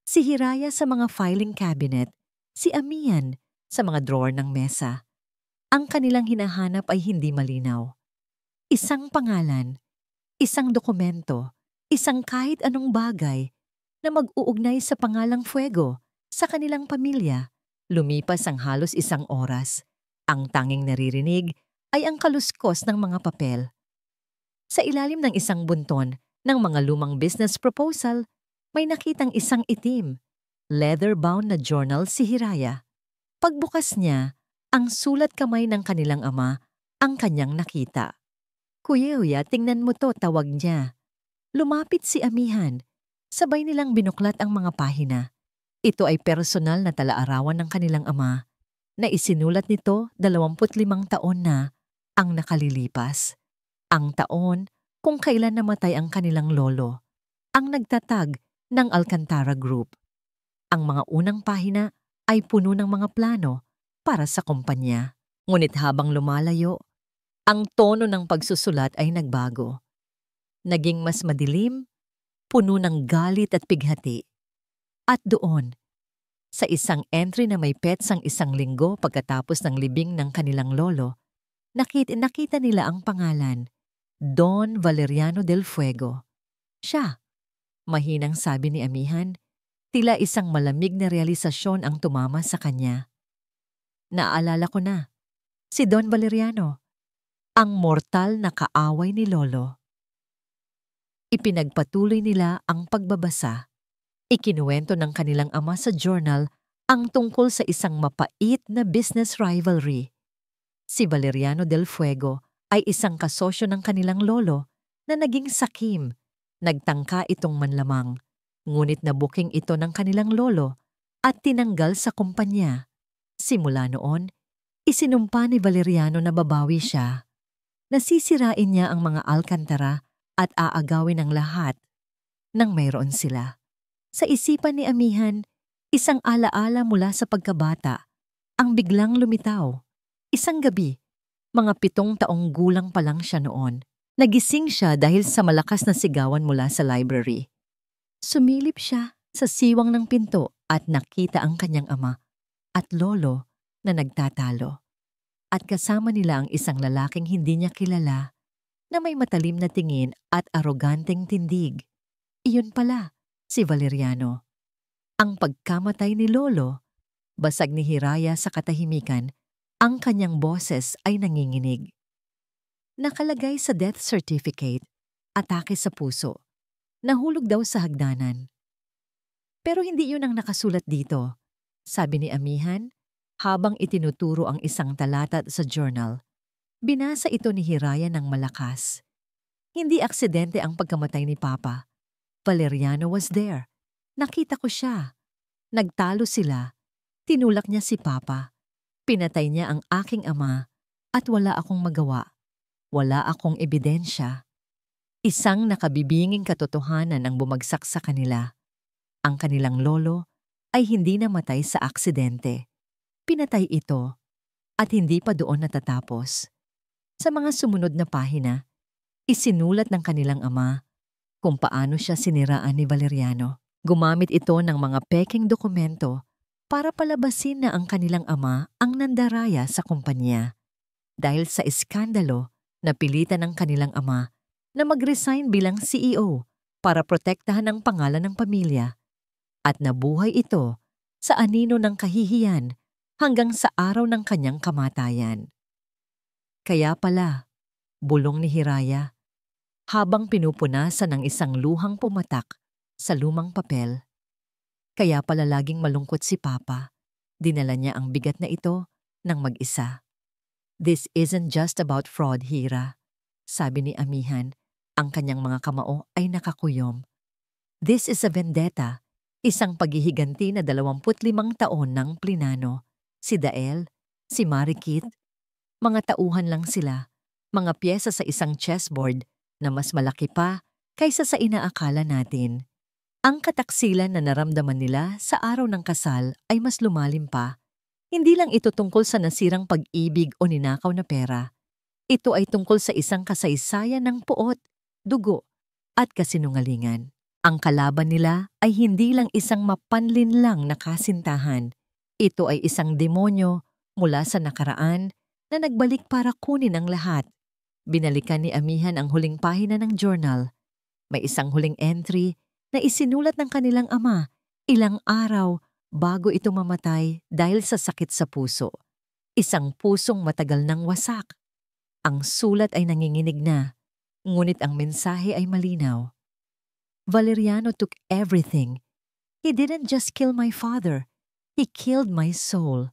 Si Hiraya sa mga filing cabinet, si Amihan sa mga drawer ng mesa. Ang kanilang hinahanap ay hindi malinaw. Isang pangalan, isang dokumento, isang kahit anong bagay na mag-uugnay sa pangalang Fuego sa kanilang pamilya. Lumipas ang halos isang oras. Ang tanging naririnig ay ang kaluskos ng mga papel. Sa ilalim ng isang bunton ng mga lumang business proposal, may nakitang isang itim Leather-bound na journal si Hiraya. Pagbukas niya, ang sulat kamay ng kanilang ama ang kanyang nakita. "Kuya, tingnan mo 'to," tawag niya. Lumapit si amihan. Sabay nilang binuklat ang mga pahina. Ito ay personal na talaarawan ng kanilang ama na isinulat nito 25 taon na ang nakalilipas. Ang taon kung kailan namatay ang kanilang lolo, ang nagtatag ng Alcantara Group. Ang mga unang pahina ay puno ng mga plano para sa kumpanya. Ngunit habang lumalayo, ang tono ng pagsusulat ay nagbago. Naging mas madilim, puno ng galit at pighati. At doon, sa isang entry na may petsang 1 linggo pagkatapos ng libing ng kanilang lolo, nakita nila ang pangalan, Don Valeriano del Fuego. Siya, mahinang sabi ni amihan, tila isang malamig na realisasyon ang tumama sa kanya. Naalala ko na, si Don Valeriano, ang mortal na kaaway ni lolo. Ipinagpatuloy nila ang pagbabasa. Ikinuwento ng kanilang ama sa journal ang tungkol sa isang mapait na business rivalry. Si Valeriano del Fuego ay isang kasosyo ng kanilang lolo na naging sakim. Nagtangka itong manlamang, ngunit nabuking ito ng kanilang lolo at tinanggal sa kumpanya. Simula noon, isinumpa ni Valeriano na babawi siya. Nasisirain niya ang mga Alcantara at aagawin ang lahat nang mayroon sila. Sa isipan ni amihan, isang alaala mula sa pagkabata ang biglang lumitaw. Isang gabi, mga 7 taong gulang pa lang siya noon. Nagising siya dahil sa malakas na sigawan mula sa library. Sumilip siya sa siwang ng pinto at nakita ang kanyang ama at lolo na nagtatalo. At kasama nila ang isang lalaking hindi niya kilala na may matalim na tingin at aroganteng tindig. Iyon pala, si Valeriano. Ang pagkamatay ni lolo, basag ni Hiraya sa katahimikan, ang kanyang boses ay nanginginig. Nakalagay sa death certificate, atake sa puso. Nahulog daw sa hagdanan. Pero hindi yun ang nakasulat dito, sabi ni amihan habang itinuturo ang isang talata sa journal. Binasa ito ni Hiraya ng malakas. Hindi aksidente ang pagkamatay ni Papa. Valeriano was there. Nakita ko siya. Nagtalo sila. Tinulak niya si Papa. Pinatay niya ang aking ama at wala akong magawa. Wala akong ebidensya. Isang nakabibinging katotohanan ang bumagsak sa kanila. Ang kanilang lolo ay hindi namatay sa aksidente. Pinatay ito at hindi pa doon natatapos. Sa mga sumunod na pahina, isinulat ng kanilang ama kung paano siya siniraan ni Valeriano. Gumamit ito ng mga peking dokumento para palabasin na ang kanilang ama ang nandaraya sa kumpanya. Dahil sa iskandalo, napilitan ng kanilang ama na mag-resign bilang CEO para protektahan ang pangalan ng pamilya. At nabuhay ito sa anino ng kahihiyan hanggang sa araw ng kanyang kamatayan. Kaya pala, bulong ni Hiraya, habang pinupunasan ng isang luhang pumatak sa lumang papel. Kaya pala laging malungkot si Papa. Dinala niya ang bigat na ito ng mag-isa. This isn't just about fraud, Hira, sabi ni amihan. Ang kanyang mga kamao ay nakakuyom. This is a vendetta, isang paghihiganti na 25 taon ng plinano. Si Dael, si Marikit, mga tauhan lang sila, mga pyesa sa isang chessboard na mas malaki pa kaysa sa inaakala natin. Ang kataksilan na naramdaman nila sa araw ng kasal ay mas lumalim pa. Hindi lang ito tungkol sa nasirang pag-ibig o ninakaw na pera. Ito ay tungkol sa isang kasaysayan ng puot, dugo, at kasinungalingan. Ang kalaban nila ay hindi lang isang mapanlinlang na kasintahan. Ito ay isang demonyo mula sa nakaraan na nagbalik para kunin ang lahat. Binalikan ni amihan ang huling pahina ng journal. May isang huling entry na isinulat ng kanilang ama ilang araw bago ito mamatay dahil sa sakit sa puso. Isang pusong matagal nang wasak. Ang sulat ay nanginginig na, ngunit ang mensahe ay malinaw. Valeriano took everything. He didn't just kill my father, he killed my soul.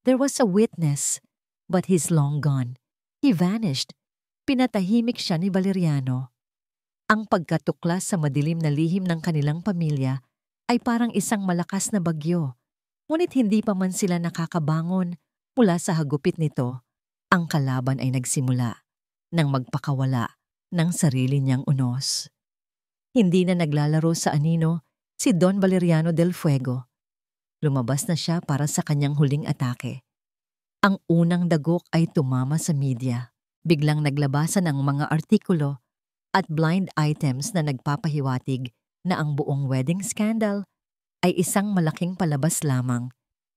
There was a witness, but he's long gone. He vanished. Pinatahimik siya ni Valeriano. Ang pagkatuklas sa madilim na lihim ng kanilang pamilya ay parang isang malakas na bagyo. Ngunit hindi pa man sila nakakabangon mula sa hagupit nito, ang kalaban ay nagsimula nang magpakawala ng sarili niyang unos. Hindi na naglalaro sa anino si Don Valeriano del Fuego. Lumabas na siya para sa kanyang huling atake. Ang unang dagok ay tumama sa media. Biglang naglabasan ang mga artikulo at blind items na nagpapahiwatig na ang buong wedding scandal ay isang malaking palabas lamang,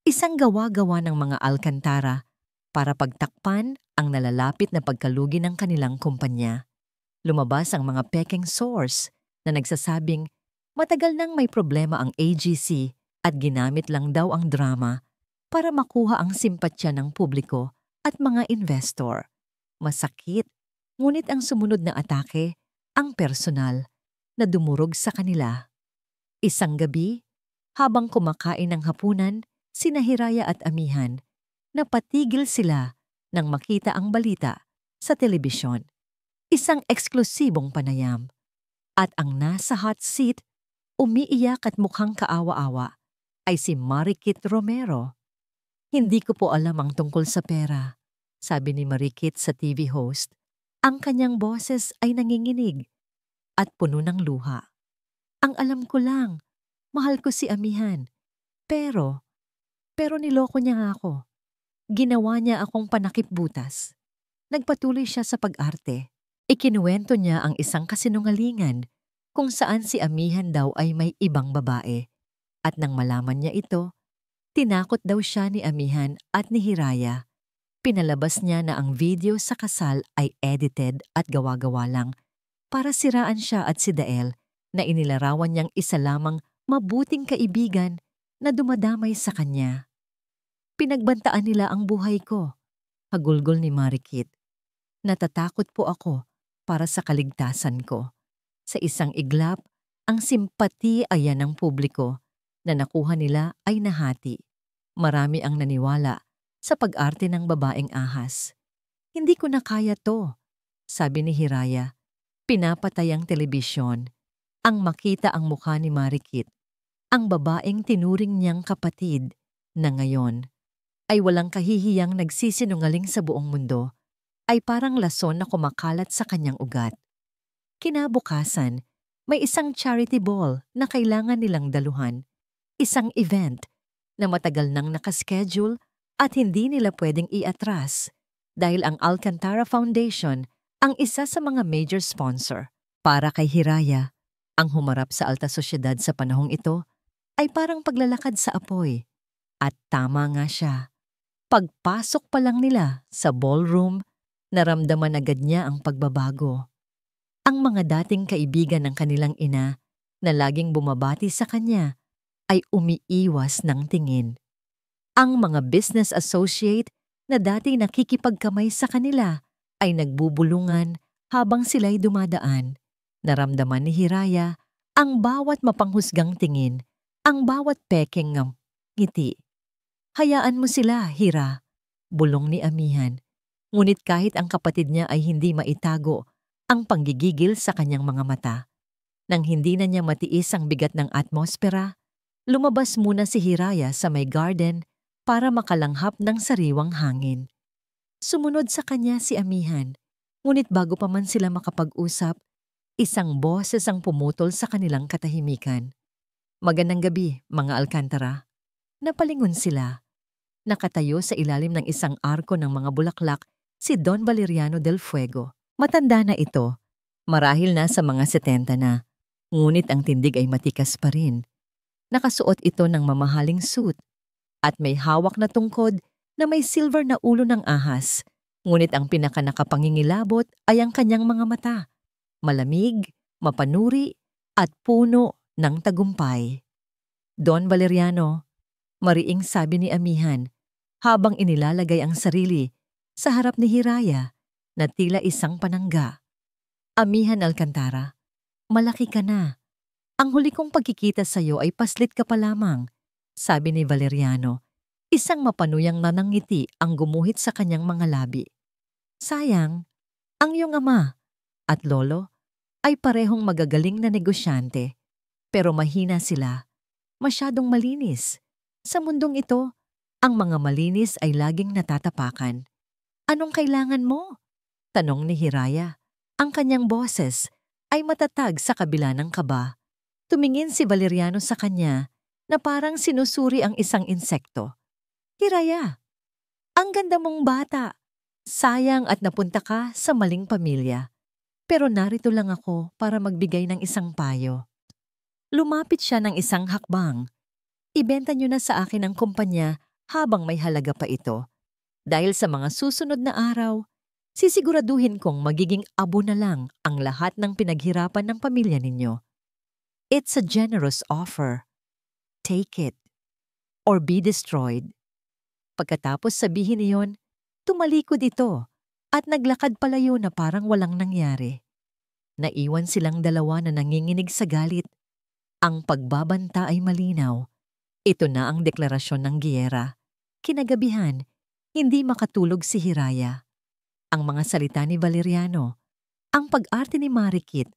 isang gawa-gawa ng mga Alcantara para pagtakpan ang nalalapit na pagkalugi ng kanilang kumpanya. Lumabas ang mga peking source na nagsasabing matagal nang may problema ang AGC at ginamit lang daw ang drama para makuha ang simpatya ng publiko at mga investor. Masakit, ngunit ang sumunod na atake, ang personal, na dumurog sa kanila. Isang gabi, habang kumakain ng hapunan, sina Hiraya at Amihan, napatigil sila nang makita ang balita sa telebisyon. Isang eksklusibong panayam. At ang nasa hot seat, umiiyak at mukhang kaawa-awa, ay si Marikit Romero. Hindi ko po alam ang tungkol sa pera, sabi ni Marikit sa TV host. Ang kanyang boses ay nanginginig at puno ng luha. Ang alam ko lang, mahal ko si Amihan. Pero niloko niya nga ako. Ginawa niya akong panakip-butas. Nagpatuloy siya sa pag-arte. Ikinuwento niya ang isang kasinungalingan kung saan si Amihan daw ay may ibang babae. At nang malaman niya ito, tinakot daw siya ni Amihan at ni Hiraya. Pinalabas niya na ang video sa kasal ay edited at gawa-gawa lang para siraan siya at si Dael na inilarawan niyang isa lamang mabuting kaibigan na dumadamay sa kanya. Pinagbantaan nila ang buhay ko, hagulgol ni Marikit. Natatakot po ako para sa kaligtasan ko. Sa isang iglap, ang simpati ayan ng publiko na nakuha nila ay nahati. Marami ang naniwala sa pag-arte ng babaeng ahas. Hindi ko na kaya to, sabi ni Hiraya. Pinapatay ang telebisyon. Ang makita ang mukha ni Marikit, ang babaeng tinuring niyang kapatid na ngayon ay walang kahihiyang nagsisinungaling sa buong mundo, ay parang lason na kumakalat sa kanyang ugat. Kinabukasan, may isang charity ball na kailangan nilang daluhan. Isang event na matagal nang nakaschedule at hindi nila pwedeng iatras dahil ang Alcantara Foundation ang isa sa mga major sponsor. Para kay Hiraya, ang humarap sa alta sosyedad sa panahong ito ay parang paglalakad sa apoy. At tama nga siya. Pagpasok pa lang nila sa ballroom, naramdaman agad niya ang pagbabago. Ang mga dating kaibigan ng kanilang ina na laging bumabati sa kanya ay umiiwas ng tingin. Ang mga business associate na dati nakikipagkamay sa kanila ay nagbubulungan habang sila'y dumadaan. Naramdaman ni Hiraya ang bawat mapanghusgang tingin, ang bawat peking ngiti. Hayaan mo sila, Hira, bulong ni Amihan. Ngunit kahit ang kapatid niya ay hindi maitago ang panggigigil sa kanyang mga mata. Nang hindi na niya matiis ang bigat ng atmosfera, lumabas muna si Hiraya sa may garden para makalanghap ng sariwang hangin. Sumunod sa kanya si Amihan, ngunit bago pa man sila makapag-usap, isang boses ang pumutol sa kanilang katahimikan. Magandang gabi, mga Alcantara. Napalingon sila. Nakatayo sa ilalim ng isang arko ng mga bulaklak si Don Valeriano del Fuego. Matanda na ito, marahil na sa mga 70 na, ngunit ang tindig ay matikas pa rin. Nakasuot ito ng mamahaling suit at may hawak na tungkod na may silver na ulo ng ahas, ngunit ang pinakanakapangingilabot ay ang kanyang mga mata. Malamig, mapanuri, at puno ng tagumpay. Don Valeriano, mariing sabi ni Amihan, habang inilalagay ang sarili sa harap ni Hiraya na tila isang panangga. Amihan Alcantara, malaki ka na. Ang huli kong pagkikita sa'yo ay paslit ka pa lamang, sabi ni Valeriano. Isang mapanuyang nanangiti ang gumuhit sa kanyang mga labi. Sayang, ang iyong ama at lolo ay parehong magagaling na negosyante, pero mahina sila, masyadong malinis. Sa mundong ito, ang mga malinis ay laging natatapakan. Anong kailangan mo? Tanong ni Hiraya. Ang kanyang boses ay matatag sa kabila ng kaba. Tumingin si Valeriano sa kanya na parang sinusuri ang isang insekto. Hiraya, ang ganda mong bata. Sayang at napunta ka sa maling pamilya. Pero narito lang ako para magbigay ng isang payo. Lumapit siya ng isang hakbang. Ibenta niyo na sa akin ang kumpanya habang may halaga pa ito. Dahil sa mga susunod na araw, sisiguraduhin kong magiging abo na lang ang lahat ng pinaghirapan ng pamilya ninyo. It's a generous offer. Take it. Or be destroyed. Pagkatapos sabihin niyon, tumalikod ito at naglakad palayo na parang walang nangyari. Naiwan silang dalawa na nanginginig sa galit. Ang pagbabanta ay malinaw. Ito na ang deklarasyon ng giyera. Kinagabihan, hindi makatulog si Hiraya. Ang mga salita ni Valeriano, ang pag-arte ni Marikit,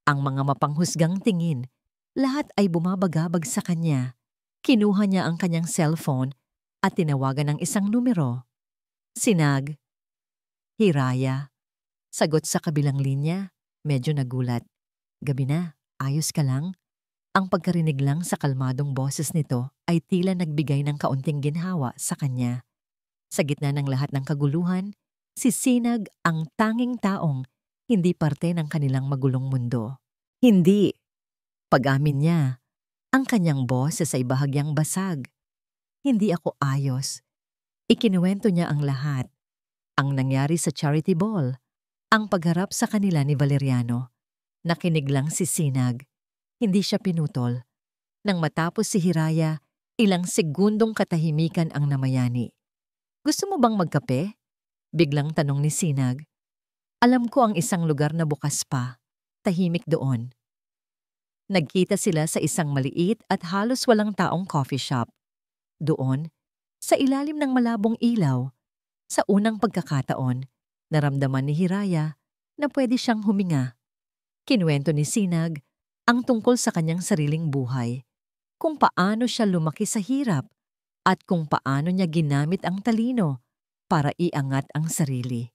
ang mga mapanghusgang tingin, lahat ay bumabagabag sa kanya. Kinuha niya ang kanyang cellphone at tinawagan ng isang numero. Sinag. Hiraya. Sagot sa kabilang linya, medyo nagulat. Gabi na, ayos ka lang? Ang pagkarinig lang sa kalmadong boses nito ay tila nagbigay ng kaunting ginhawa sa kanya. Sa gitna ng lahat ng kaguluhan, si Sinag ang tanging taong hindi parte ng kanilang magulong mundo. Hindi. Pag-amin niya, ang kanyang boses ay bahagyang basag. Hindi ako ayos. Ikinuwento niya ang lahat. Ang nangyari sa charity ball, ang pagharap sa kanila ni Valeriano. Nakinig lang si Sinag. Hindi siya pinutol. Nang matapos si Hiraya, ilang segundong katahimikan ang namayani. Gusto mo bang magkape? Biglang tanong ni Sinag. Alam ko ang isang lugar na bukas pa. Tahimik doon. Nagkita sila sa isang maliit at halos walang taong coffee shop. Doon, sa ilalim ng malabong ilaw, sa unang pagkakataon, naramdaman ni Hiraya na pwede siyang huminga. Kinuwento ni Sinag ang tungkol sa kanyang sariling buhay, kung paano siya lumaki sa hirap at kung paano niya ginamit ang talino para iangat ang sarili.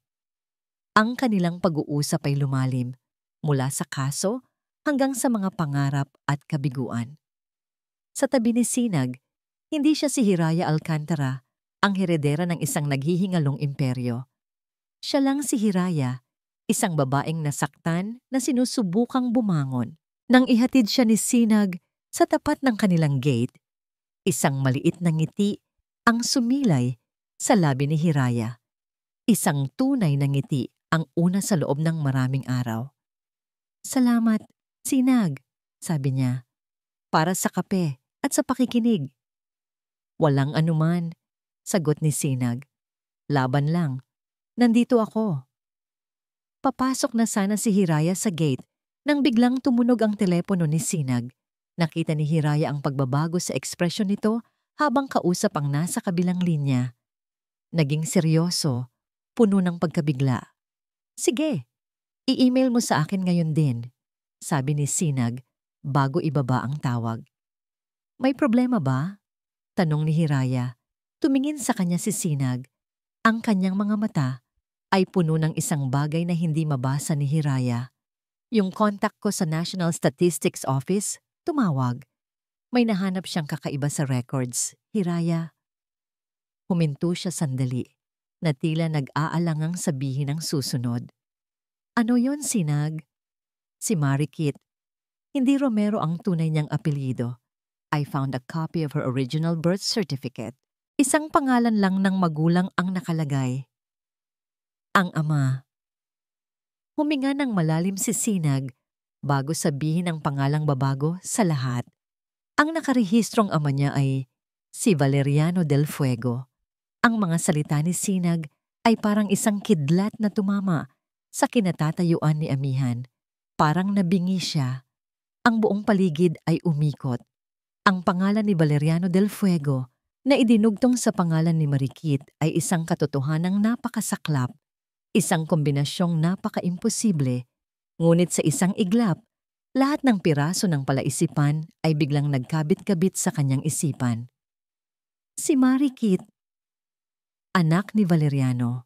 Ang kanilang pag-uusap ay lumalim mula sa kaso hanggang sa mga pangarap at kabiguan. Sa tabi ni Sinag, hindi siya si Hiraya Alcantara, ang heredera ng isang naghihingalong imperyo. Siya lang si Hiraya, isang babaeng nasaktan na sinusubukang bumangon. Nang ihatid siya ni Sinag sa tapat ng kanilang gate, isang maliit na ngiti ang sumilay sa labi ni Hiraya. Isang tunay na ngiti ang una sa loob ng maraming araw. Salamat, Sinag, sabi niya, para sa kape at sa pakikinig. Walang anuman, sagot ni Sinag. Laban lang. Nandito ako. Papasok na sana si Hiraya sa gate nang biglang tumunog ang telepono ni Sinag. Nakita ni Hiraya ang pagbabago sa ekspresyon nito habang kausap ang nasa kabilang linya. Naging seryoso, puno ng pagkabigla. Sige, i-email mo sa akin ngayon din, sabi ni Sinag bago ibaba ang tawag. May problema ba? Tanong ni Hiraya. Tumingin sa kanya si Sinag. Ang kanyang mga mata ay puno ng isang bagay na hindi mabasa ni Hiraya. Yung contact ko sa National Statistics Office, tumawag. May nahanap siyang kakaiba sa records, Hiraya. Huminto siya sandali, na tila nag-aalangang sabihin ang susunod. Ano yon, Sinag? Si Marikit. Hindi Romero ang tunay niyang apelyido. I found a copy of her original birth certificate. Isang pangalan lang ng magulang ang nakalagay. Ang ama. Huminga ng malalim si Sinag bago sabihin ang pangalang babago sa lahat. Ang nakarehistrong ama niya ay si Valeriano del Fuego. Ang mga salita ni Sinag ay parang isang kidlat na tumama sa kinatatayuan ni Amihan. Parang nabingi siya. Ang buong paligid ay umikot. Ang pangalan ni Valeriano del Fuego na idinugtong sa pangalan ni Marikit ay isang katotohanang napakasaklap, isang kombinasyong napaka-imposible, ngunit sa isang iglap, lahat ng piraso ng palaisipan ay biglang nagkabit-kabit sa kanyang isipan. Si Marikit, anak ni Valeriano.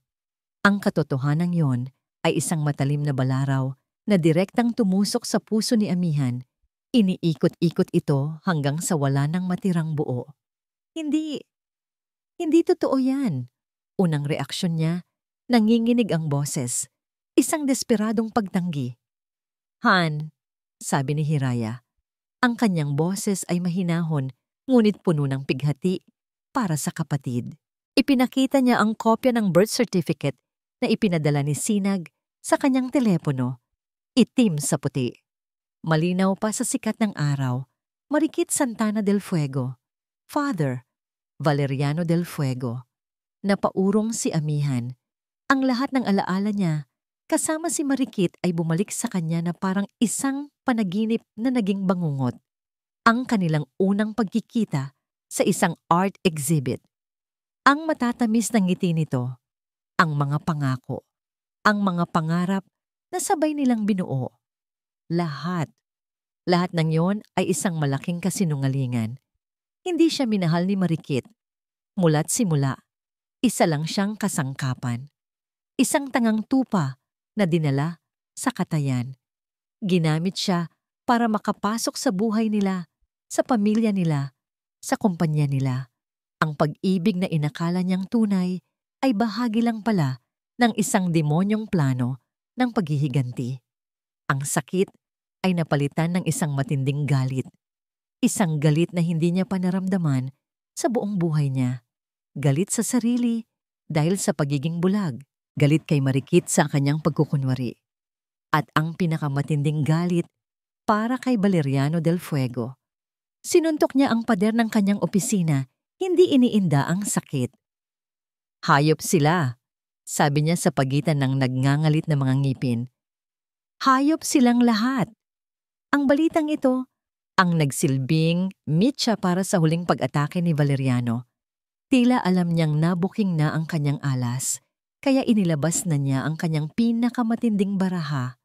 Ang katotohanan yon ay isang matalim na balaraw na direktang tumusok sa puso ni Amihan. Iniikot-ikot ito hanggang sa wala nang matirang buo. Hindi totoo yan. Unang reaksyon niya, nanginginig ang boses. Isang desperadong pagtanggi. Han, sabi ni Hiraya. Ang kanyang boses ay mahinahon, ngunit puno ng pighati para sa kapatid. Ipinakita niya ang kopya ng birth certificate na ipinadala ni Sinag sa kanyang telepono. Itim sa puti. Malinaw pa sa sikat ng araw, Marikit Santana del Fuego. Father, Valeriano del Fuego. Napaurong si Amihan. Ang lahat ng alaala niya, kasama si Marikit ay bumalik sa kanya na parang isang panaginip na naging bangungot. Ang kanilang unang pagkikita sa isang art exhibit. Ang matatamis ng ngiti nito, ang mga pangako, ang mga pangarap na sabay nilang binuo. Lahat ng yon ay isang malaking kasinungalingan. Hindi siya minahal ni Marikit. Mula't simula, isa lang siyang kasangkapan. Isang tangang tupa na dinala sa katayan. Ginamit siya para makapasok sa buhay nila, sa pamilya nila, sa kumpanya nila. Ang pag-ibig na inakala niyang tunay ay bahagi lang pala ng isang demonyong plano ng paghihiganti. Ang sakit ay napalitan ng isang matinding galit. Isang galit na hindi niya pa naramdaman sa buong buhay niya. Galit sa sarili dahil sa pagiging bulag. Galit kay Marikit sa kanyang pagkukunwari. At ang pinakamatinding galit para kay Valeriano del Fuego. Sinuntok niya ang pader ng kanyang opisina, hindi iniinda ang sakit. Hayop sila, sabi niya sa pagitan ng nagngangalit na mga ngipin. Hayop silang lahat. Ang balitang ito, ang nagsilbing mitya para sa huling pag-atake ni Valeriano. Tila alam niyang nabuking na ang kanyang alas, kaya inilabas na niya ang kanyang pinakamatinding baraha.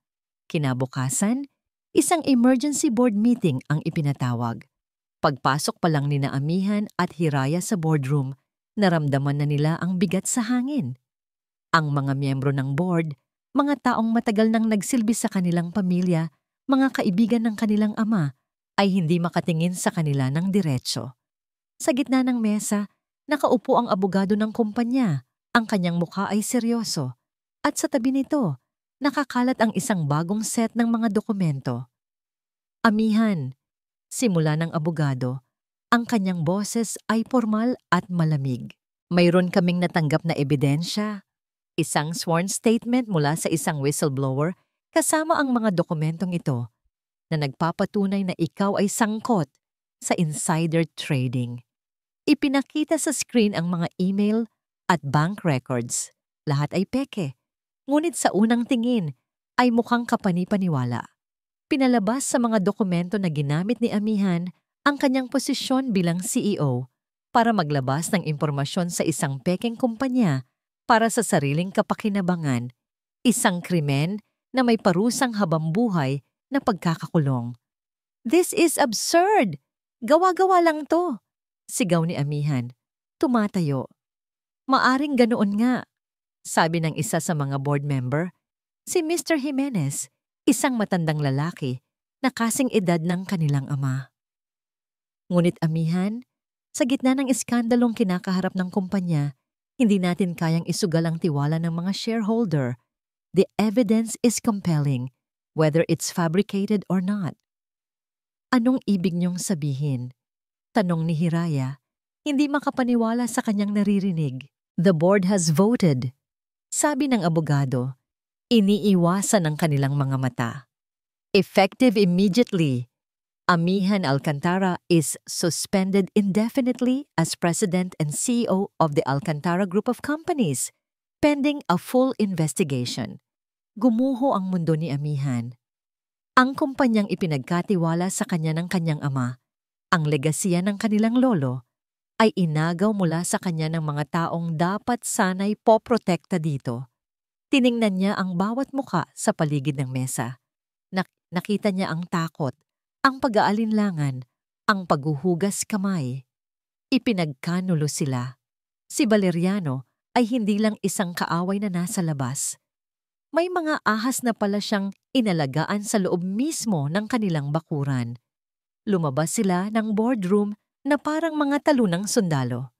Kinabukasan, isang emergency board meeting ang ipinatawag. Pagpasok pa lang nina Amihan at Hiraya sa boardroom, naramdaman na nila ang bigat sa hangin. Ang mga miyembro ng board, mga taong matagal nang nagsilbi sa kanilang pamilya, mga kaibigan ng kanilang ama, ay hindi makatingin sa kanila ng diretso. Sa gitna ng mesa, nakaupo ang abogado ng kumpanya. Ang kanyang mukha ay seryoso. At sa tabi nito, nakakalat ang isang bagong set ng mga dokumento. Amihan, simula ng abogado, ang kanyang boses ay formal at malamig. Mayroon kaming natanggap na ebidensya. Isang sworn statement mula sa isang whistleblower kasama ang mga dokumentong ito na nagpapatunay na ikaw ay sangkot sa insider trading. Ipinakita sa screen ang mga email at bank records. Lahat ay peke. Ngunit sa unang tingin ay mukhang kapani-paniwala. Pinalabas sa mga dokumento na ginamit ni Amihan ang kanyang posisyon bilang CEO para maglabas ng impormasyon sa isang pekeng kumpanya para sa sariling kapakinabangan, isang krimen na may parusang habambuhay na pagkakakulong. This is absurd! Gawa-gawa lang to! Sigaw ni Amihan. Tumatayo. Maaring ganoon nga, sabi ng isa sa mga board member, si Mr. Jimenez, isang matandang lalaki na kasing edad ng kanilang ama. Ngunit Amihan, sa gitna ng iskandalong kinakaharap ng kumpanya, hindi natin kayang isugal ang tiwala ng mga shareholder. The evidence is compelling, whether it's fabricated or not. Anong ibig niyong sabihin? Tanong ni Hiraya, hindi makapaniwala sa kanyang naririnig. The board has voted. Sabi ng abogado, iniiwasan ng kanilang mga mata. Effective immediately, Amihan Alcantara is suspended indefinitely as President and CEO of the Alcantara Group of Companies, pending a full investigation. Gumuho ang mundo ni Amihan. Ang kumpanyang ipinagkatiwala sa kanya ng kanyang ama, ang legasiya ng kanilang lolo, ay inagaw mula sa kanya ng mga taong dapat sana'y poprotekta dito. Tiningnan niya ang bawat muka sa paligid ng mesa. Nakita niya ang takot, ang pag-aalinlangan, ang paghuhugas kamay. Ipinagkanulo sila. Si Valeriano ay hindi lang isang kaaway na nasa labas. May mga ahas na pala siyang inalagaan sa loob mismo ng kanilang bakuran. Lumabas sila ng boardroom na parang mga talunang sundalo.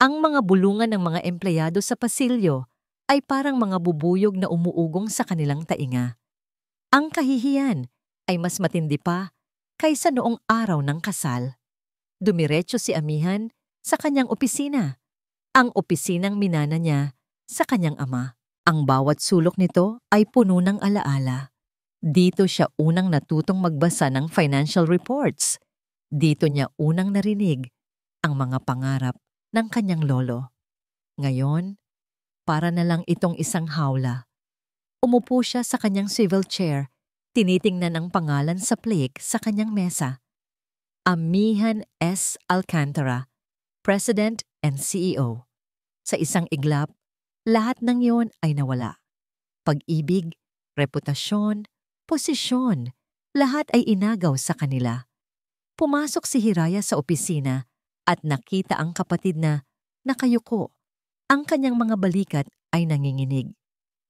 Ang mga bulungan ng mga empleyado sa pasilyo ay parang mga bubuyog na umuugong sa kanilang tainga. Ang kahihiyan ay mas matindi pa kaysa noong araw ng kasal. Dumiretso si Amihan sa kanyang opisina. Ang opisinang minana niya sa kanyang ama. Ang bawat sulok nito ay puno ng alaala. Dito siya unang natutong magbasa ng financial reports. Dito niya unang narinig ang mga pangarap ng kanyang lolo. Ngayon, para na lang itong isang hawla. Umupo siya sa kanyang swivel chair, tinitingnan ang pangalan sa plaque sa kanyang mesa. Amihan S. Alcantara, President and CEO. Sa isang iglap, lahat ng iyon ay nawala. Pag-ibig, reputasyon, posisyon, lahat ay inagaw sa kanila. Pumasok si Hiraya sa opisina at nakita ang kapatid na nakayuko. Ang kanyang mga balikat ay nanginginig.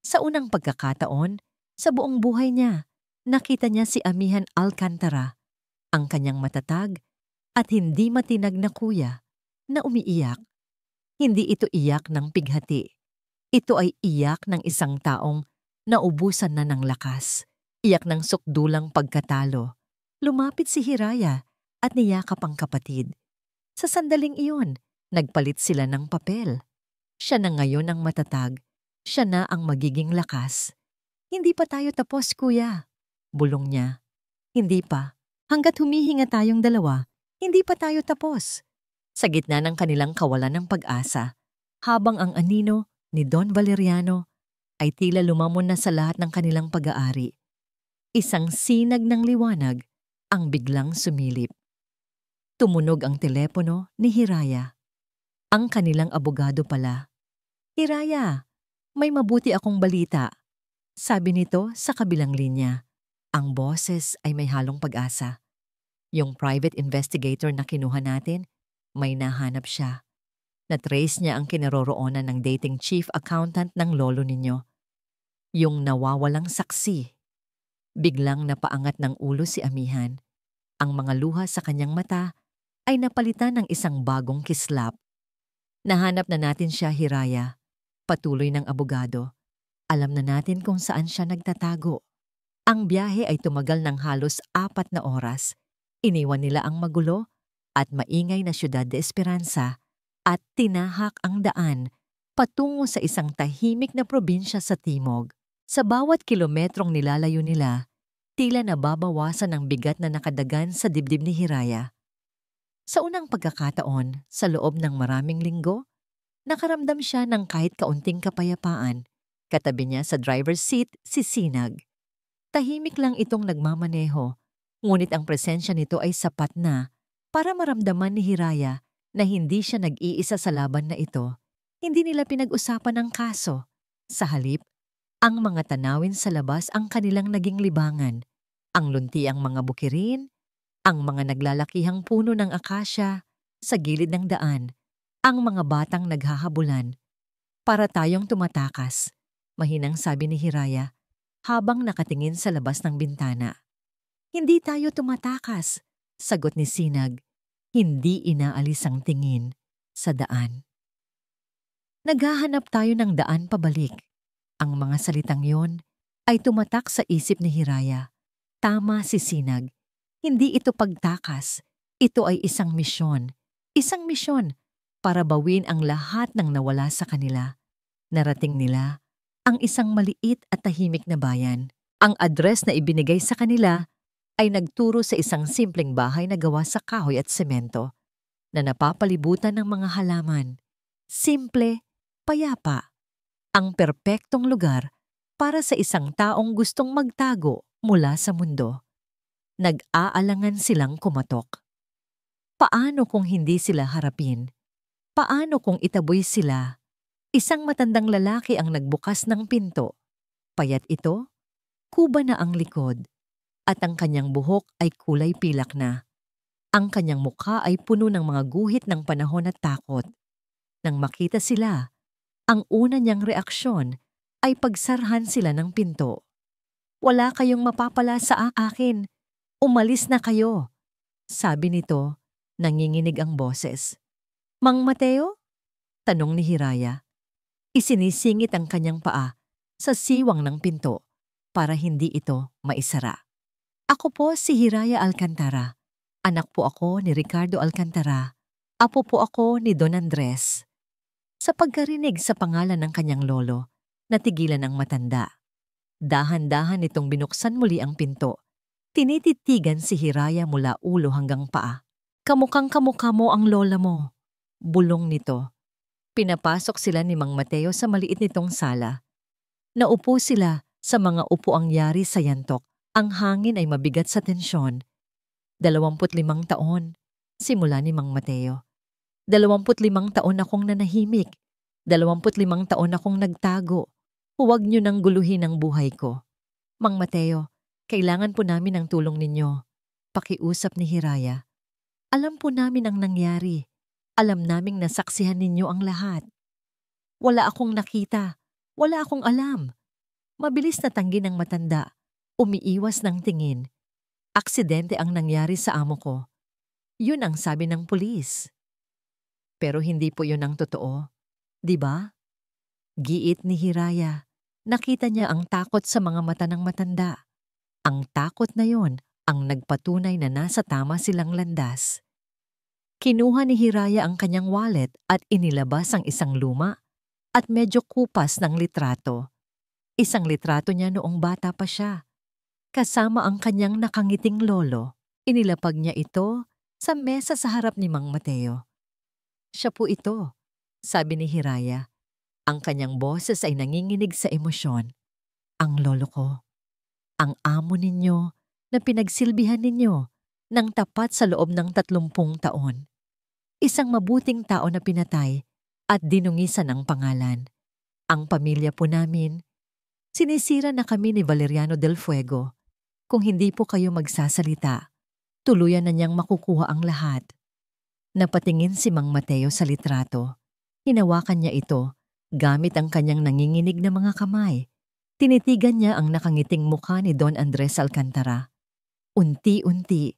Sa unang pagkakataon, sa buong buhay niya, nakita niya si Amihan Alcantara, ang kanyang matatag at hindi matinag na kuya na umiiyak. Hindi ito iyak ng pighati. Ito ay iyak ng isang taong naubusan na ng lakas. Iyak ng sukdulang pagkatalo. Lumapit si Hiraya at niyakap ang kapatid. Sa sandaling iyon, nagpalit sila ng papel. Siya na ngayon ang matatag. Siya na ang magiging lakas. Hindi pa tayo tapos, kuya. Bulong niya. Hindi pa. Hanggat humihinga tayong dalawa, hindi pa tayo tapos. Sa gitna ng kanilang kawalan ng pag-asa, habang ang anino ni Don Valeriano ay tila lumamon na sa lahat ng kanilang pag-aari. Isang sinag ng liwanag ang biglang sumilip. Tumunog ang telepono ni Hiraya. Ang kanilang abogado pala. Hiraya, may mabuti akong balita. Sabi nito sa kabilang linya. Ang boses ay may halong pag-asa. Yung private investigator na kinuha natin, may nahanap siya. Na-trace niya ang kinaroroonan ng dating chief accountant ng lolo ninyo. Yung nawawalang saksi. Biglang napaangat ng ulo si Amihan. Ang mga luha sa kanyang mata ay napalitan ng isang bagong kislap. Nahanap na natin siya, Hiraya. Patuloy ng abogado. Alam na natin kung saan siya nagtatago. Ang biyahe ay tumagal ng halos 4 na oras. Iniwan nila ang magulo at maingay na Ciudad de Esperanza at tinahak ang daan patungo sa isang tahimik na probinsya sa timog. Sa bawat kilometrong nilalayo nila, tila nababawasan ang bigat na nakadagan sa dibdib ni Hiraya. Sa unang pagkakataon, sa loob ng maraming linggo, nakaramdam siya ng kahit kaunting kapayapaan. Katabi niya sa driver's seat si Sinag. Tahimik lang itong nagmamaneho, ngunit ang presensya nito ay sapat na para maramdaman ni Hiraya na hindi siya nag-iisa sa laban na ito. Hindi nila pinag-usapan ang kaso. Sa halip, ang mga tanawin sa labas ang kanilang naging libangan. Ang luntiang mga bukirin, ang mga naglalakihang puno ng akasya sa gilid ng daan, ang mga batang naghahabulan. Para tayong tumatakas, mahinang sabi ni Hiraya habang nakatingin sa labas ng bintana. Hindi tayo tumatakas, sagot ni Sinag. Hindi inaalis ang tingin sa daan. Naghahanap tayo ng daan pabalik. Ang mga salitang yon ay tumatak sa isip ni Hiraya. Tama si Sinag. Hindi ito pagtakas. Ito ay isang misyon. Isang misyon para bawin ang lahat ng nawala sa kanila. Narating nila ang isang maliit at tahimik na bayan. Ang address na ibinigay sa kanila ay nagturo sa isang simpleng bahay na gawa sa kahoy at semento na napapalibutan ng mga halaman. Simple, payapa. Ang perpektong lugar para sa isang taong gustong magtago mula sa mundo. Nag-aalangan silang kumatok. Paano kung hindi sila harapin? Paano kung itaboy sila? Isang matandang lalaki ang nagbukas ng pinto. Payat ito, kuba na ang likod, at ang kanyang buhok ay kulay pilak na. Ang kanyang mukha ay puno ng mga guhit ng panahon at takot. Nang makita sila, ang una niyang reaksyon ay pagsarhan sila ng pinto. "Wala kayong mapapala sa akin. Umalis na kayo," sabi nito, nanginginig ang boses. "Mang Mateo?" tanong ni Hiraya. Isinisingit ang kanyang paa sa siwang ng pinto para hindi ito maisara. "Ako po si Hiraya Alcantara. Anak po ako ni Ricardo Alcantara. Apo po ako ni Don Andres." Sa pagkarinig sa pangalan ng kanyang lolo, natigilan ang matanda. Dahan-dahan itong binuksan muli ang pinto. Tinititigan si Hiraya mula ulo hanggang paa. "Kamukhang kamukha mo ang lola mo," bulong nito. Pinapasok sila ni Mang Mateo sa maliit nitong sala. Naupo sila sa mga upuang yari sa yantok. Ang hangin ay mabigat sa tensyon. 25 taon, simula ni Mang Mateo. 25 taon akong nanahimik. 25 taon akong nagtago. Huwag niyo nang guluhin ang buhay ko. "Mang Mateo, kailangan po namin ang tulong ninyo," pakiusap ni Hiraya. "Alam po namin ang nangyari. Alam naming nasaksihan ninyo ang lahat." "Wala akong nakita. Wala akong alam." Mabilis na tanggi ng matanda. Umiiwas ng tingin. "Aksidente ang nangyari sa amo ko." Yun ang sabi ng pulis. Pero hindi po yun ang totoo, di ba? Giit ni Hiraya. Nakita niya ang takot sa mga mata ng matanda. Ang takot na yon ang nagpatunay na nasa tama silang landas. Kinuha ni Hiraya ang kanyang wallet at inilabas ang isang luma at medyo kupas ng litrato. Isang litrato niya noong bata pa siya. Kasama ang kanyang nakangiting lolo. Inilapag niya ito sa mesa sa harap ni Mang Mateo. "Siya po ito," sabi ni Hiraya. Ang kanyang boses ay nanginginig sa emosyon. "Ang lolo ko. Ang amo ninyo na pinagsilbihan ninyo ng tapat sa loob ng 30 taon. Isang mabuting tao na pinatay at dinungisan ng pangalan. Ang pamilya po namin, sinisira na kami ni Valeriano del Fuego. Kung hindi po kayo magsasalita, tuluyan na niyang makukuha ang lahat." Napatingin si Mang Mateo sa litrato. Hinawakan niya ito gamit ang kanyang nanginginig na mga kamay. Tinitigan niya ang nakangiting mukha ni Don Andres Alcantara. Unti-unti,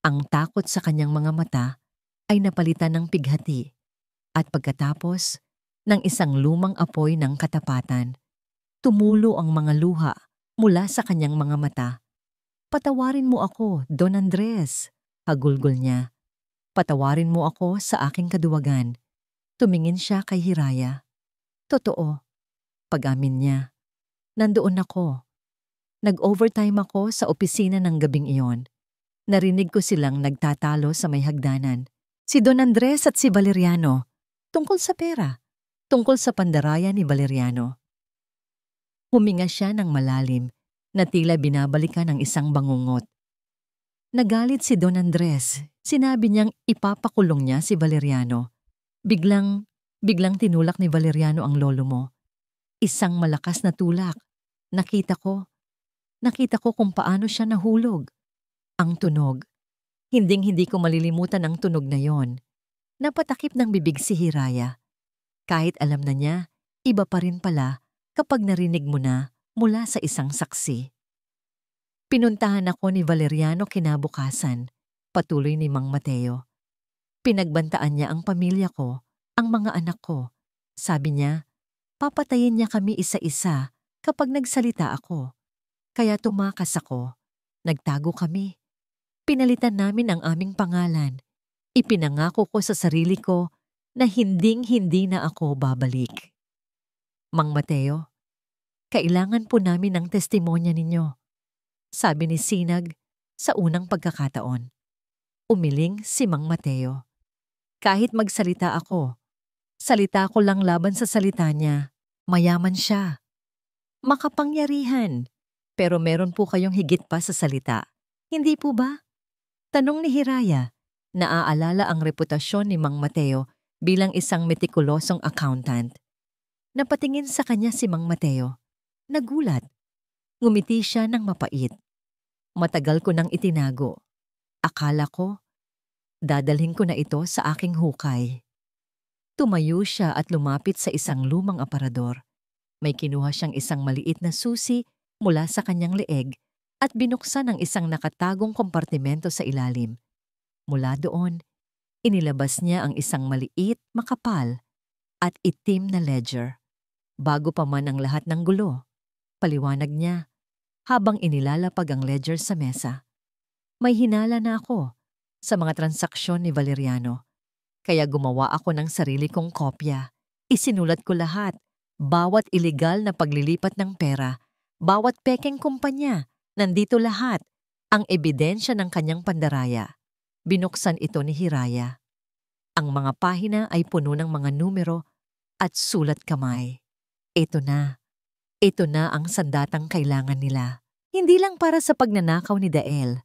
ang takot sa kanyang mga mata ay napalitan ng pighati at pagkatapos ng isang lumang apoy ng katapatan, tumulo ang mga luha mula sa kanyang mga mata. "Patawarin mo ako, Don Andres," hagulgol niya. "Patawarin mo ako sa aking kaduwagan." Tumingin siya kay Hiraya. "Totoo," pag-amin niya. "Nandoon ako. Nag-overtime ako sa opisina ng gabing iyon. Narinig ko silang nagtatalo sa may hagdanan. Si Don Andres at si Valeriano. Tungkol sa pera. Tungkol sa pandaraya ni Valeriano." Huminga siya ng malalim na tila binabalikan ng isang bangungot. Nagalit si Don Andres. Sinabi niyang ipapakulong niya si Valeriano. Biglang tinulak ni Valeriano ang lolo mo. Isang malakas na tulak. Nakita ko kung paano siya nahulog. Ang tunog. Hinding-hindi ko malilimutan ang tunog na yon. Napatakip ng bibig si Hiraya. Kahit alam na niya, iba pa rin pala kapag narinig mo na mula sa isang saksi. "Pinuntahan ako ni Valeriano kinabukasan," patuloy ni Mang Mateo. "Pinagbantaan niya ang pamilya ko, ang mga anak ko. Sabi niya, papatayin niya kami isa-isa kapag nagsalita ako. Kaya tumakas ako. Nagtago kami. Pinalitan namin ang aming pangalan. Ipinangako ko sa sarili ko na hinding-hindi na ako babalik." "Mang Mateo, kailangan po namin ng testimonya ninyo," sabi ni Sinag sa unang pagkakataon. Umiling si Mang Mateo. "Kahit magsalita ako, salita ko lang laban sa salita niya. Mayaman siya, makapangyarihan, Pero meron po kayong higit pa sa salita. Hindi po ba? Tanong ni Hiraya. Naaalala ang reputasyon ni Mang Mateo bilang isang metikulosong accountant. Napatingin sa kanya si Mang Mateo. Nagulat. Ngumiti siya ng mapait. Matagal ko nang itinago. Akala ko, dadalhin ko na ito sa aking hukay. Tumayo siya at lumapit sa isang lumang aparador. May kinuha siyang isang maliit na susi mula sa kanyang leeg at binuksan ang isang nakatagong kompartimento sa ilalim. Mula doon, inilabas niya ang isang maliit, makapal at itim na ledger. Bago pa man ang lahat ng gulo, paliwanag niya habang inilalapag ang ledger sa mesa. May hinala na ako sa mga transaksyon ni Valeriano. Kaya gumawa ako ng sarili kong kopya. Isinulat ko lahat, bawat iligal na paglilipat ng pera, bawat pekeng kumpanya, nandito lahat, ang ebidensya ng kanyang pandaraya. Binuksan ito ni Hiraya. Ang mga pahina ay puno ng mga numero at sulat kamay. Ito na ang sandatang kailangan nila. Hindi lang para sa pagnanakaw ni Dael,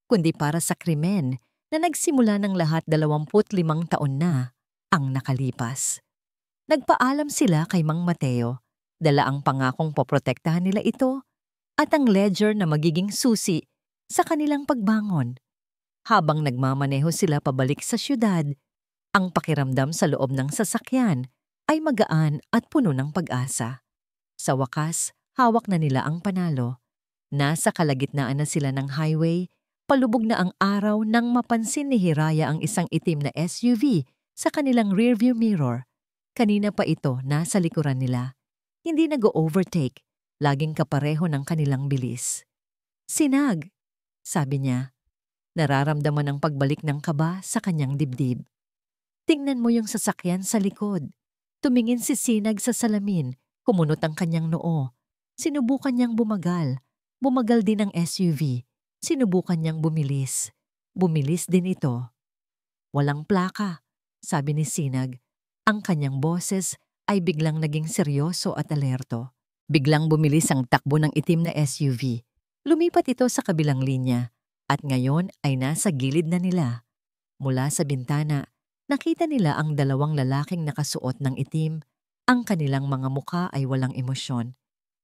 kundi para sa krimen na nagsimula ng lahat 25 taon na ang nakalipas. Nagpaalam sila kay Mang Mateo, dala ang pangakong poprotektahan nila ito at ang ledger na magiging susi sa kanilang pagbangon. Habang nagmamaneho sila pabalik sa syudad, ang pakiramdam sa loob ng sasakyan ay magaan at puno ng pag-asa. Sa wakas, hawak na nila ang panalo. Nasa kalagitnaan na sila ng highway. Palubog na ang araw nang mapansin ni Hiraya ang isang itim na SUV sa kanilang rearview mirror. Kanina pa ito nasa likuran nila. Hindi nag-overtake, laging kapareho ng kanilang bilis. Sinag, sabi niya. Nararamdaman ang pagbalik ng kaba sa kanyang dibdib. Tingnan mo yung sasakyan sa likod. Tumingin si Sinag sa salamin, kumunot ang kanyang noo. Sinubukan niyang bumagal. Bumagal din ang SUV. Sinubukan niyang bumilis. Bumilis din ito. Walang plaka, sabi ni Sinag. Ang kanyang boses ay biglang naging seryoso at alerto. Biglang bumilis ang takbo ng itim na SUV. Lumipat ito sa kabilang linya at ngayon ay nasa gilid na nila. Mula sa bintana, nakita nila ang dalawang lalaking nakasuot ng itim. Ang kanilang mga muka ay walang emosyon.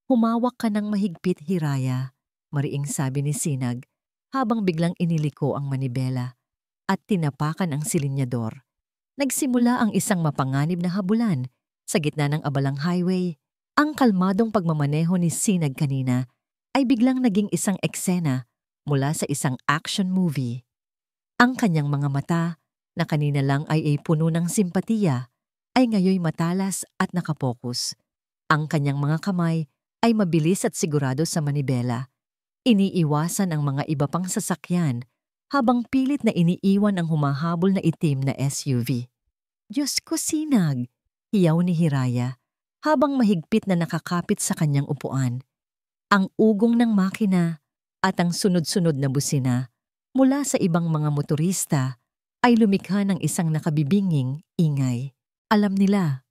Humawak ka ng mahigpit, Hiraya, mariing sabi ni Sinag habang biglang iniliko ang manibela at tinapakan ang silinyador. Nagsimula ang isang mapanganib na habulan sa gitna ng abalang highway. Ang kalmadong pagmamaneho ni Sinag kanina ay biglang naging isang eksena mula sa isang action movie. Ang kanyang mga mata, na kanina lang ay puno ng simpatiya, ay ngayoy matalas at nakapokus. Ang kanyang mga kamay ay mabilis at sigurado sa manibela. Iniiwasan ang mga iba pang sasakyan habang pilit na iniiwan ang humahabol na itim na SUV. Diyos ko, Sinag, hiyaw ni Hiraya habang mahigpit na nakakapit sa kanyang upuan. Ang ugong ng makina at ang sunod-sunod na busina mula sa ibang mga motorista ay lumikha ng isang nakabibinging ingay. Alam nila,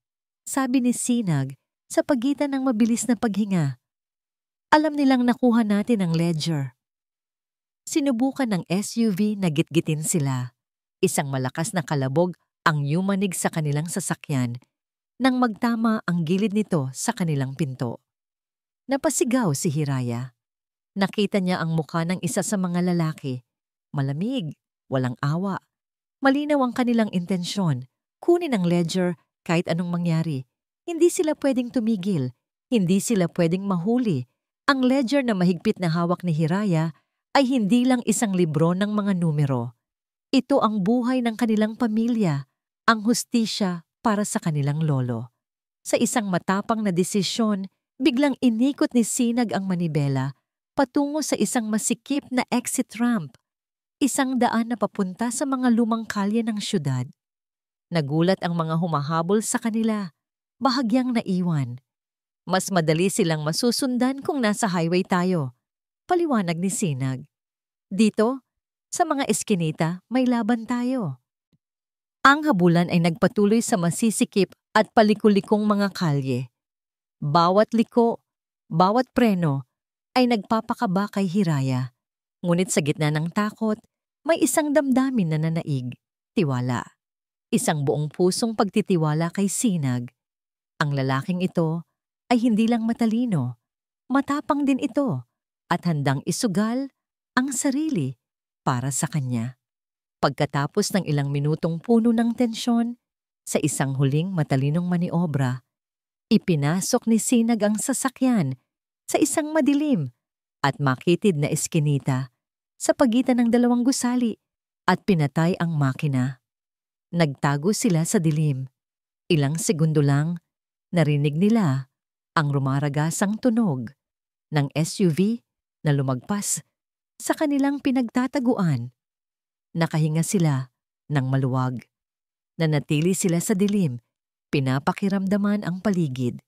sabi ni Sinag sa pagitan ng mabilis na paghinga. Alam nilang nakuha natin ang ledger. Sinubukan ng SUV na gitgitin sila. Isang malakas na kalabog ang yumanig sa kanilang sasakyan nang magtama ang gilid nito sa kanilang pinto. Napasigaw si Hiraya. Nakita niya ang mukha ng isa sa mga lalaki. Malamig, walang awa. Malinaw ang kanilang intensyon. Kunin ang ledger kahit anong mangyari. Hindi sila pwedeng tumigil. Hindi sila pwedeng mahuli. Ang ledger na mahigpit na hawak ni Hiraya ay hindi lang isang libro ng mga numero. Ito ang buhay ng kanilang pamilya, ang hustisya para sa kanilang lolo. Sa isang matapang na desisyon, biglang inikot ni Sinag ang manibela patungo sa isang masikip na exit ramp, isang daan na papunta sa mga lumang kalye ng syudad. Nagulat ang mga humahabol sa kanila, bahagyang naiwan. Mas madali silang masusundan kung nasa highway tayo, paliwanag ni Sinag. Dito, sa mga eskinita, may laban tayo. Ang habulan ay nagpatuloy sa masisikip at palikulikong mga kalye. Bawat liko, bawat preno, ay nagpapakaba kay Hiraya. Ngunit sa gitna ng takot, may isang damdamin na nanaig, tiwala. Isang buong pusong pagtitiwala kay Sinag. Ang lalaking ito ay hindi lang matalino, matapang din ito at handang isugal ang sarili para sa kanya. Pagkatapos ng ilang minutong puno ng tensyon, sa isang huling matalinong maniobra, ipinasok ni Sinag ang sasakyan sa isang madilim at makitid na eskinita sa pagitan ng dalawang gusali at pinatay ang makina. Nagtago sila sa dilim. Ilang segundo lang, narinig nila ang rumaragasang tunog ng SUV na lumagpas sa kanilang pinagtataguan. Nakahinga sila ng maluwag. Nanatili sila sa dilim, pinapakiramdaman ang paligid.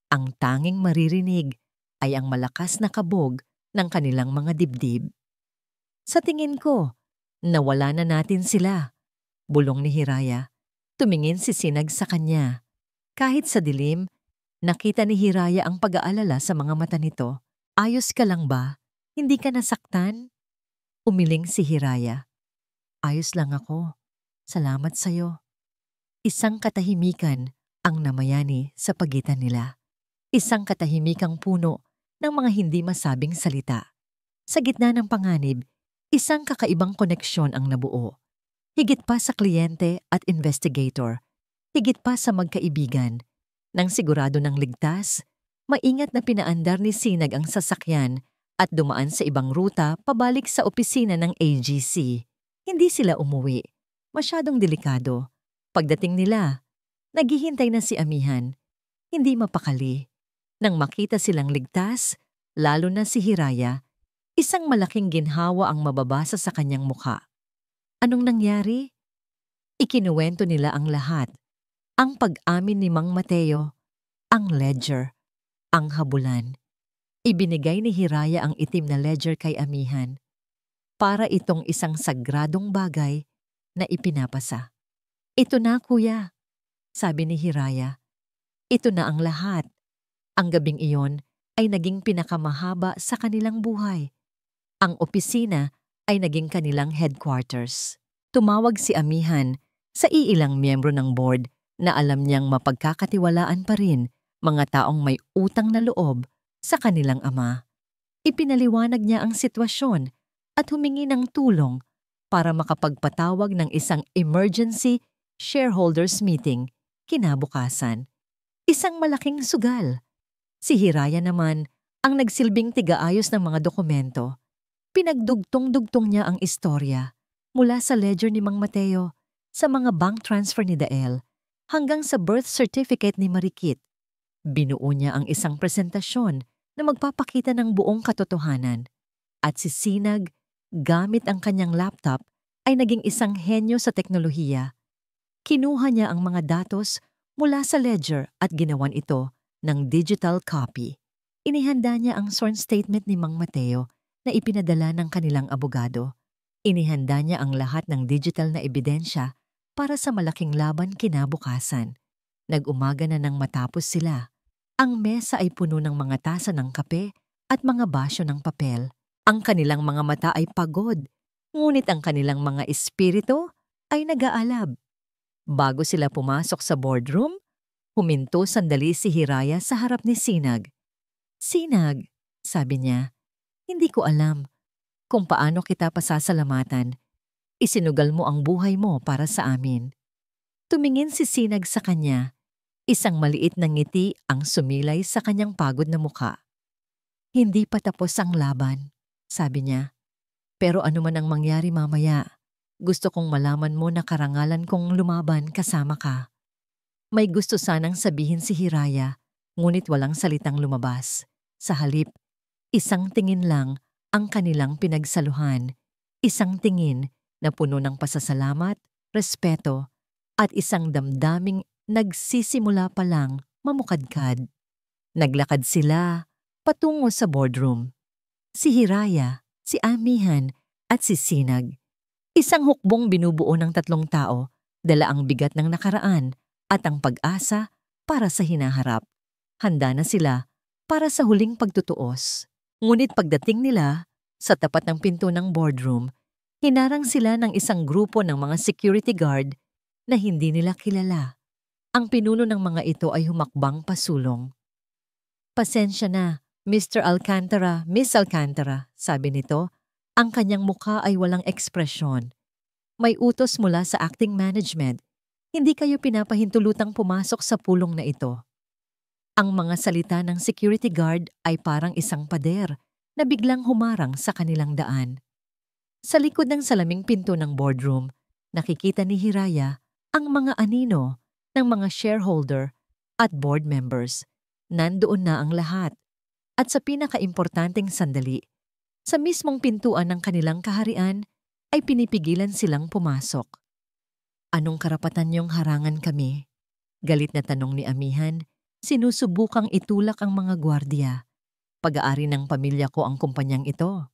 Ang tanging maririnig ay ang malakas na kabog ng kanilang mga dibdib. Sa tingin ko, nawala na natin sila, bulong ni Hiraya. Tumingin si Sinag sa kanya. Kahit sa dilim, nakita ni Hiraya ang pag-aalala sa mga mata nito. Ayos ka lang ba? Hindi ka nasaktan? Umiling si Hiraya. Ayos lang ako. Salamat sa'yo. Isang katahimikan ang namayani sa pagitan nila. Isang katahimikang puno ng mga hindi masabing salita. Sa gitna ng panganib, isang kakaibang koneksyon ang nabuo. Higit pa sa kliyente at investigator, higit pa sa magkaibigan. Nang sigurado ng ligtas, maingat na pinaandar ni Sinag ang sasakyan at dumaan sa ibang ruta pabalik sa opisina ng AGC. Hindi sila umuwi. Masyadong delikado. Pagdating nila, naghihintay na si Amihan. Hindi mapakali. Nang makita silang ligtas, lalo na si Hiraya, isang malaking ginhawa ang mababasa sa kanyang mukha. Anong nangyari? Ikinuwento nila ang lahat. Ang pag-amin ni Mang Mateo, ang ledger, ang habulan. Ibinigay ni Hiraya ang itim na ledger kay Amihan para itong isang sagradong bagay na ipinapasa. Ito na, kuya, sabi ni Hiraya. Ito na ang lahat. Ang gabing iyon ay naging pinakamahaba sa kanilang buhay. Ang opisina ay naging kanilang headquarters. Tumawag si Amihan sa iilang miyembro ng board na alam niyang mapagkakatiwalaan pa rin mga taong may utang na loob sa kanilang ama. Ipinaliwanag niya ang sitwasyon at humingi ng tulong para makapagpatawag ng isang emergency shareholders meeting kinabukasan. Isang malaking sugal. Si Hiraya naman ang nagsilbing tigaayos ng mga dokumento. Pinagdugtong-dugtong niya ang istorya mula sa ledger ni Mang Mateo, sa mga bank transfer ni Dael, hanggang sa birth certificate ni Marikit. Binuo niya ang isang presentasyon na magpapakita ng buong katotohanan. At si Sinag, gamit ang kanyang laptop, ay naging isang henyo sa teknolohiya. Kinuha niya ang mga datos mula sa ledger at ginawan ito ng digital copy. Inihanda niya ang sworn statement ni Mang Mateo na ipinadala ng kanilang abogado. Inihanda niya ang lahat ng digital na ebidensya para sa malaking laban kinabukasan. Nag-umaga na nang matapos sila. Ang mesa ay puno ng mga tasa ng kape at mga basyo ng papel. Ang kanilang mga mata ay pagod, ngunit ang kanilang mga espiritu ay nag-aalab. Bago sila pumasok sa boardroom, huminto sandali si Hiraya sa harap ni Sinag. Sinag, sabi niya, hindi ko alam kung paano kita pasasalamatan. Isinugal mo ang buhay mo para sa amin. Tumingin si Sinag sa kanya. Isang maliit na ngiti ang sumilay sa kanyang pagod na mukha. Hindi pa tapos ang laban, sabi niya. Pero ano man ang mangyari mamaya, gusto kong malaman mo na karangalan kong lumaban kasama ka. May gusto sanang sabihin si Hiraya, ngunit walang salitang lumabas. Sa halip, isang tingin lang ang kanilang pinagsaluhan. Isang tingin na puno ng pasasalamat, respeto, at isang damdaming nagsisimula pa lang mamukadkad. Naglakad sila patungo sa boardroom. Si Hiraya, si Amihan, at si Sinag. Isang hukbong binubuo ng tatlong tao, dala ang bigat ng nakaraan at ang pag-asa para sa hinaharap. Handa na sila para sa huling pagtutuos. Ngunit pagdating nila, sa tapat ng pinto ng boardroom, hinarang sila ng isang grupo ng mga security guard na hindi nila kilala. Ang pinuno ng mga ito ay humakbang pasulong. "Pasensya na, Mr. Alcantara, Miss Alcantara," sabi nito. Ang kanyang mukha ay walang ekspresyon. "May utos mula sa acting management. Hindi kayo pinapahintulutang pumasok sa pulong na ito." Ang mga salita ng security guard ay parang isang pader na biglang humarang sa kanilang daan. Sa likod ng salaming pinto ng boardroom, nakikita ni Hiraya ang mga anino ng mga shareholder at board members. Nandoon na ang lahat. At sa pinakaimportanteng sandali, sa mismong pintuan ng kanilang kaharian ay pinipigilan silang pumasok. "Anong karapatan niyong harangan kami?" Galit na tanong ni Amihan. Sinusubukang itulak ang mga gwardiya. "Pag-aari ng pamilya ko ang kumpanyang ito.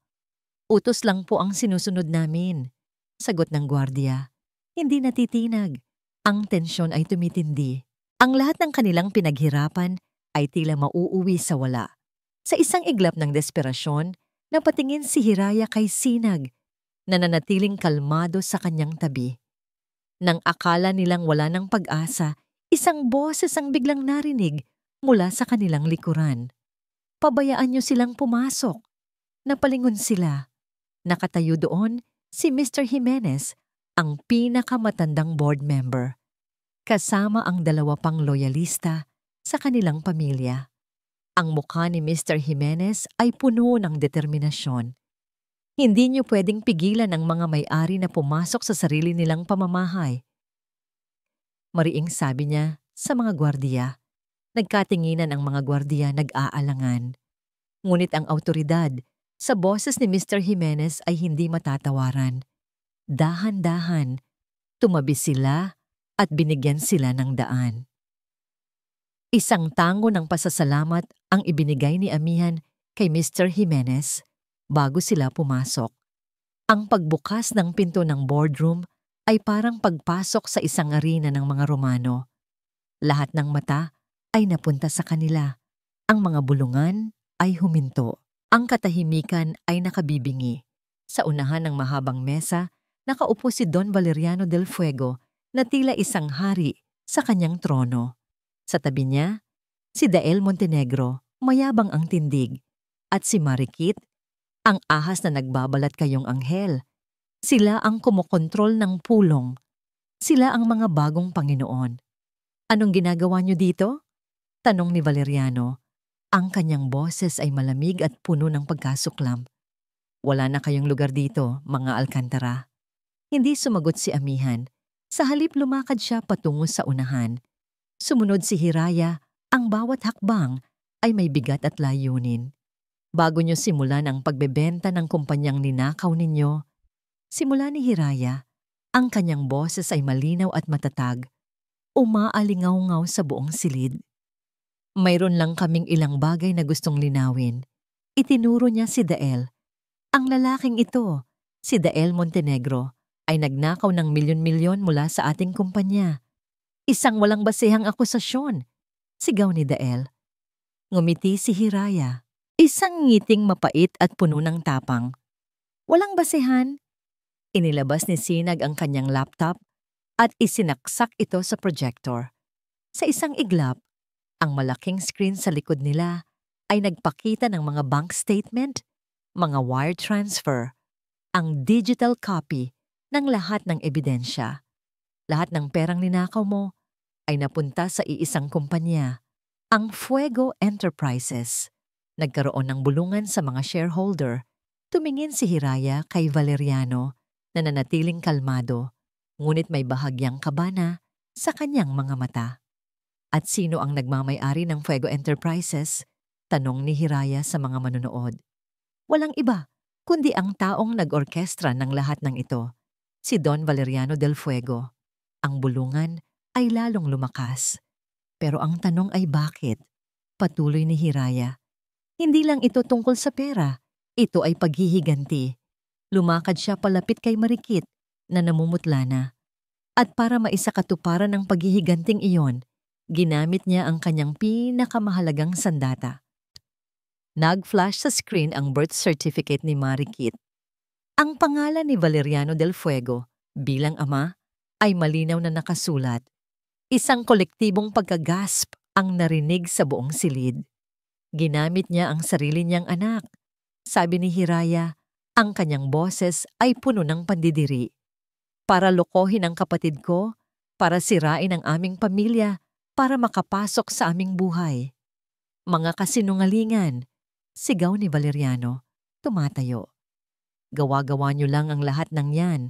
Utos lang po ang sinusunod namin," sagot ng gwardiya. Hindi natitinag. Ang tensyon ay tumitindi. Ang lahat ng kanilang pinaghirapan ay tila mauuwi sa wala. Sa isang iglap ng desperasyon, napatingin si Hiraya kay Sinag na nanatiling kalmado sa kanyang tabi. Nang akala nilang wala ng pag-asa, isang boses ang biglang narinig mula sa kanilang likuran. "Pabayaan niyo silang pumasok." Napalingon sila. Nakatayo doon si Mr. Jimenez, ang pinakamatandang board member, kasama ang 2 pang loyalista sa kanilang pamilya. Ang mukha ni Mr. Jimenez ay puno ng determinasyon. "Hindi niyo pwedeng pigilan ang mga may-ari na pumasok sa sarili nilang pamamahay," mariing sabi niya sa mga gwardiya. Nagkatinginan ang mga gwardiya, nag-aalangan. Ngunit ang awtoridad sa boses ni Mr. Jimenez ay hindi matatawaran. Dahan-dahan, tumabi sila at binigyan sila ng daan. Isang tango ng pasasalamat ang ibinigay ni Amihan kay Mr. Jimenez bago sila pumasok. Ang pagbukas ng pinto ng boardroom ay parang pagpasok sa isang arena ng mga Romano. Lahat ng mata ay napunta sa kanila. Ang mga bulungan ay huminto. Ang katahimikan ay nakabibingi. Sa unahan ng mahabang mesa, nakaupo si Don Valeriano del Fuego na tila isang hari sa kanyang trono. Sa tabi niya, si Dael Montenegro, mayabang ang tindig, at si Marikit, ang ahas na nagbabalat kayong anghel. Sila ang kumokontrol ng pulong. Sila ang mga bagong Panginoon. "Anong ginagawa niyo dito?" tanong ni Valeriano. Ang kanyang boses ay malamig at puno ng pagkasuklam. "Wala na kayong lugar dito, mga Alcantara." Hindi sumagot si Amihan. Sa halip lumakad siya patungo sa unahan. Sumunod si Hiraya. Ang bawat hakbang ay may bigat at layunin. "Bago niyo simulan ang pagbebenta ng kumpanyang ninakaw ninyo," simula ni Hiraya, ang kanyang boses ay malinaw at matatag, umaalingaw-ngaw sa buong silid. "Mayroon lang kaming ilang bagay na gustong linawin." Itinuro niya si Dael. Ang lalaking ito, si Dael Montenegro, ay nagnakaw ng milyon-milyon mula sa ating kumpanya. "Isang walang basehang akusasyon," sigaw ni Dael. Ngumiti si Hiraya. Isang ngiting mapait at puno ng tapang. "Walang basehan?" Inilabas ni Sinag ang kanyang laptop at isinaksak ito sa projector. Sa isang iglap, ang malaking screen sa likod nila ay nagpakita ng mga bank statement, mga wire transfer, ang digital copy ng lahat ng ebidensya. Lahat ng perang ninakaw mo ay napunta sa iisang kumpanya, ang Fuego Enterprises. Nagkaroon ng bulungan sa mga shareholder. Tumingin si Hiraya kay Valeriano na nanatiling kalmado, ngunit may bahagyang kabana sa kanyang mga mata. "At sino ang nagmamay-ari ng Fuego Enterprises?" tanong ni Hiraya sa mga manunood. "Walang iba, kundi ang taong nag-orkestra ng lahat ng ito, si Don Valeriano del Fuego." Ang bulungan ay lalong lumakas. Pero ang tanong ay bakit? Patuloy ni Hiraya. "Hindi lang ito tungkol sa pera. Ito ay paghihiganti." Lumakad siya palapit kay Marikit na namumutla na. At para maisakatuparan ng paghihiganting iyon, ginamit niya ang kanyang pinakamahalagang sandata. Nag-flash sa screen ang birth certificate ni Marikit. Ang pangalan ni Valeriano del Fuego bilang ama ay malinaw na nakasulat. Isang kolektibong pagkagasp ang narinig sa buong silid. Ginamit niya ang sarili niyang anak. Sabi ni Hiraya, ang kanyang boses ay puno ng pandidiri. Para lokohin ang kapatid ko, para sirain ang aming pamilya, para makapasok sa aming buhay. Mga kasinungalingan, sigaw ni Valeriano, tumatayo. Gawa-gawa niyo lang ang lahat ng yan.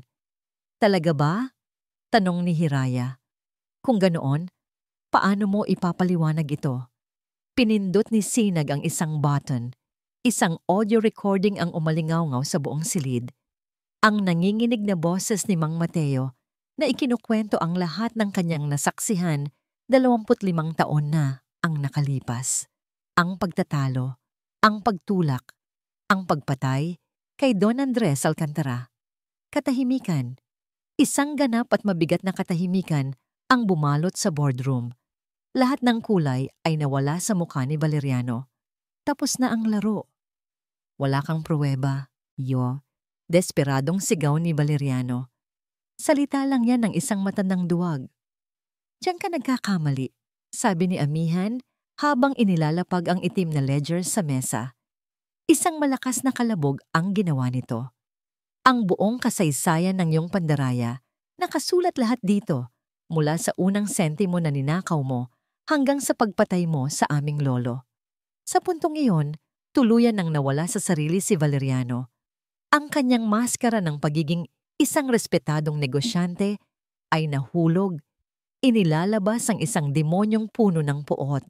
Talaga ba? Tanong ni Hiraya. Kung ganoon, paano mo ipapaliwanag ito? Pinindot ni Sinag ang isang button. Isang audio recording ang umalingaw-ngaw sa buong silid. Ang nanginginig na boses ni Mang Mateo na ikinukwento ang lahat ng kanyang nasaksihan 25 taon na ang nakalipas. Ang pagtatalo, ang pagtulak, ang pagpatay kay Don Andres Alcantara. Katahimikan. Isang ganap at mabigat na katahimikan ang bumalot sa boardroom. Lahat ng kulay ay nawala sa mukha ni Valeriano. Tapos na ang laro. Wala kang pruweba, yo. Desperadong sigaw ni Valeriano. Salita lang yan ng isang matandang duwag. Diyan ka nagkakamali, sabi ni Amihan habang inilalapag ang itim na ledger sa mesa. Isang malakas na kalabog ang ginawa nito. Ang buong kasaysayan ng iyong pandaraya, nakasulat lahat dito, mula sa unang sentimo na ninakaw mo hanggang sa pagpatay mo sa aming lolo. Sa puntong iyon, tuluyan nang nawala sa sarili si Valeriano. Ang kanyang maskara ng pagiging isang respetadong negosyante ay nahulog. Inilalabas ang isang demonyong puno ng puot.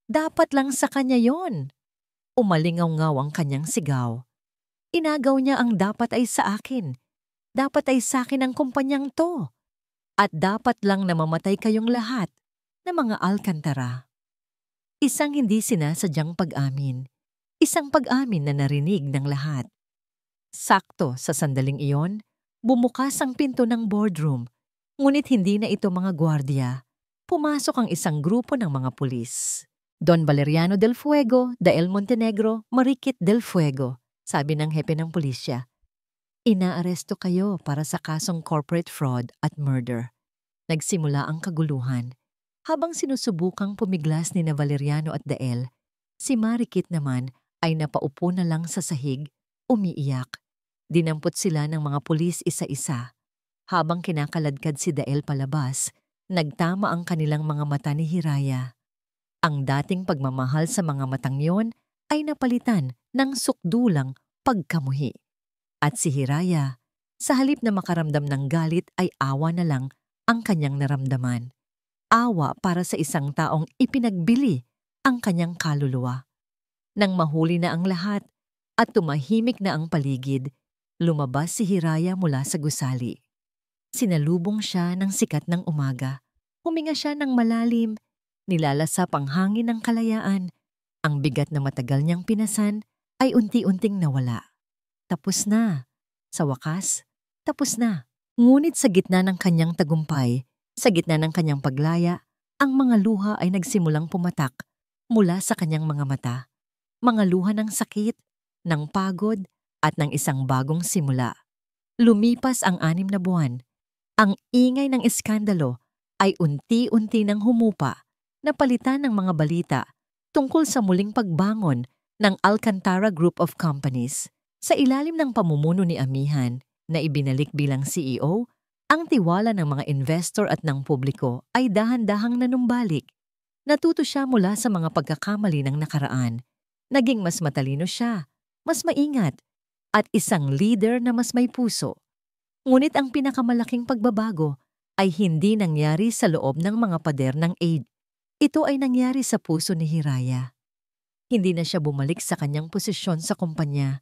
Dapat lang sa kanya yon. Umalingaw-ngaw ang kanyang sigaw. Inagaw niya ang dapat ay sa akin. Dapat ay sa akin ang kumpanyang to. At dapat lang na mamatay kayong lahat na mga Alcantara. Isang hindi sinasadyang pag-amin. Isang pag-amin na narinig ng lahat. Sakto sa sandaling iyon, bumukas ang pinto ng boardroom. Ngunit hindi na ito mga gwardiya. Pumasok ang isang grupo ng mga pulis. Don Valeriano del Fuego, Dael Montenegro, Marikit del Fuego, sabi ng hepe ng pulisya. Inaaresto kayo para sa kasong corporate fraud at murder. Nagsimula ang kaguluhan. Habang sinusubukang pumiglas ni na Valeriano at Dael, si Marikit naman ay napaupo na lang sa sahig, umiiyak. Dinampot sila ng mga pulis isa-isa. Habang kinakaladkad si Dael palabas, nagtama ang kanilang mga mata ni Hiraya. Ang dating pagmamahal sa mga matang yon ay napalitan ng sukdulang pagkamuhi. At si Hiraya, sa halip na makaramdam ng galit ay awa na lang ang kanyang naramdaman. Awa para sa isang taong ipinagbili ang kanyang kaluluwa. Nang mahuli na ang lahat at tumahimik na ang paligid, lumabas si Hiraya mula sa gusali. Sinalubong siya ng sikat ng umaga. Huminga siya ng malalim, nilalasap ang hangin ng kalayaan. Ang bigat na matagal niyang pinasan ay unti-unting nawala. Tapos na. Sa wakas, tapos na. Ngunit sa gitna ng kanyang tagumpay, sa gitna ng kanyang paglaya, ang mga luha ay nagsimulang pumatak mula sa kanyang mga mata. Mga luha ng sakit, ng pagod, at ng isang bagong simula. Lumipas ang 6 na buwan. Ang ingay ng iskandalo ay unti-unti nang humupa, napalitan ng mga balita tungkol sa muling pagbangon ng Alcantara Group of Companies. Sa ilalim ng pamumuno ni Amihan na ibinalik bilang CEO, ang tiwala ng mga investor at ng publiko ay dahan-dahang nanumbalik. Natuto siya mula sa mga pagkakamali ng nakaraan. Naging mas matalino siya, mas maingat, at isang leader na mas may puso. Ngunit ang pinakamalaking pagbabago ay hindi nangyari sa loob ng mga pader ng aid. Ito ay nangyari sa puso ni Hiraya. Hindi na siya bumalik sa kanyang posisyon sa kumpanya.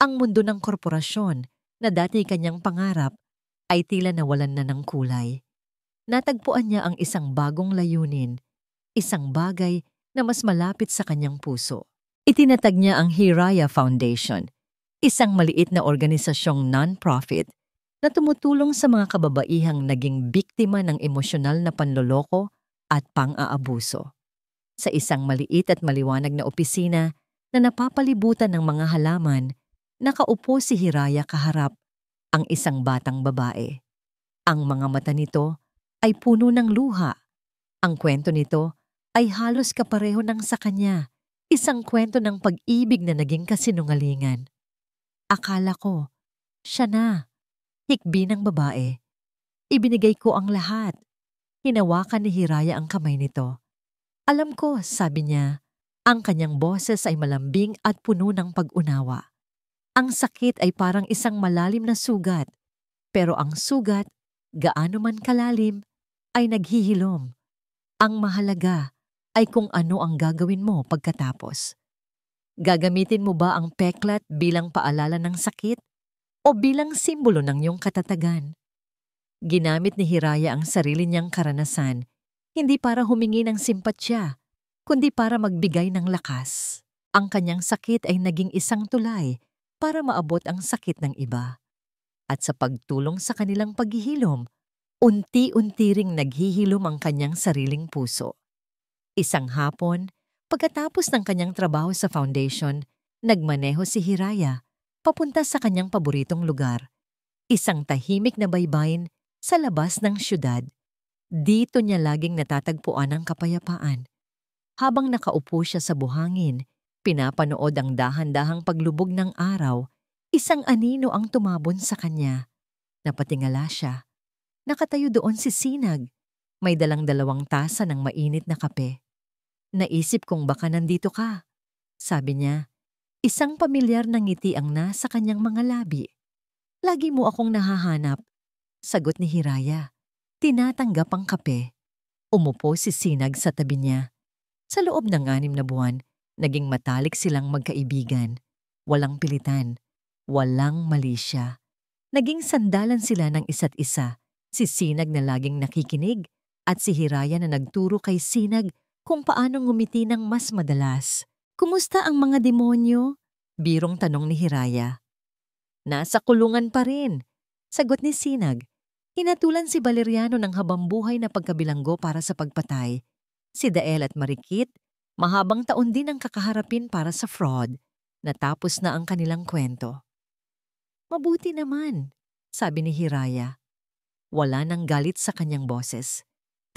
Ang mundo ng korporasyon na dati kanyang pangarap ay tila nawalan na ng kulay. Natagpuan niya ang isang bagong layunin, isang bagay na mas malapit sa kanyang puso. Itinatag niya ang Hiraya Foundation, isang maliit na organisasyong non-profit na tumutulong sa mga kababaihang naging biktima ng emosyonal na panloloko at pang-aabuso. Sa isang maliit at maliwanag na opisina, na napapalibutan ng mga halaman, nakaupo si Hiraya kaharap ang isang batang babae. Ang mga mata nito ay puno ng luha. Ang kwento nito ay halos kapareho ng sa kanya, isang kwento ng pag-ibig na naging kasinungalingan. Akala ko, siya na, hikbi ng babae. Ibinigay ko ang lahat. Hinawakan ni Hiraya ang kamay nito. Alam ko, sabi niya, ang kanyang boses ay malambing at puno ng pag-unawa. Ang sakit ay parang isang malalim na sugat, pero ang sugat, gaano man kalalim, ay naghihilom. Ang mahalaga ay kung ano ang gagawin mo pagkatapos. Gagamitin mo ba ang peklat bilang paalala ng sakit o bilang simbolo ng iyong katatagan? Ginamit ni Hiraya ang sarili niyang karanasan, hindi para humingi ng simpatsya, kundi para magbigay ng lakas. Ang kanyang sakit ay naging isang tulay para maabot ang sakit ng iba. At sa pagtulong sa kanilang paghihilom, unti-unti ring naghihilom ang kanyang sariling puso. Isang hapon, pagkatapos ng kanyang trabaho sa foundation, nagmaneho si Hiraya papunta sa kanyang paboritong lugar, isang tahimik na baybayin sa labas ng syudad. Dito niya laging natatagpuan ang kapayapaan. Habang nakaupo siya sa buhangin, pinapanood ang dahan-dahang paglubog ng araw, isang anino ang tumabon sa kanya. Napatingala siya. Nakatayo doon si Sinag. May dalang 2 tasa ng mainit na kape. Naisip kong baka nandito ka, sabi niya. Isang pamilyar na ngiti ang nasa kanyang mga labi. Lagi mo akong nahahanap, sagot ni Hiraya. Tinatanggap ang kape. Umupo si Sinag sa tabi niya. Sa loob ng 6 na buwan, naging matalik silang magkaibigan. Walang pilitan, walang mali siya. Naging sandalan sila ng isa't isa. Si Sinag na laging nakikinig at si Hiraya na nagturo kay Sinag kung paano ngumiti ng mas madalas. Kumusta ang mga demonyo? Birong tanong ni Hiraya. Nasa kulungan pa rin, sagot ni Sinag. Hinatulan si Valeriano ng habambuhay na pagkabilanggo para sa pagpatay. Si Dael at Marikit, mahabang taon din ang kakaharapin para sa fraud. Natapos na ang kanilang kwento. Mabuti naman, sabi ni Hiraya. Wala nang galit sa kanyang boses.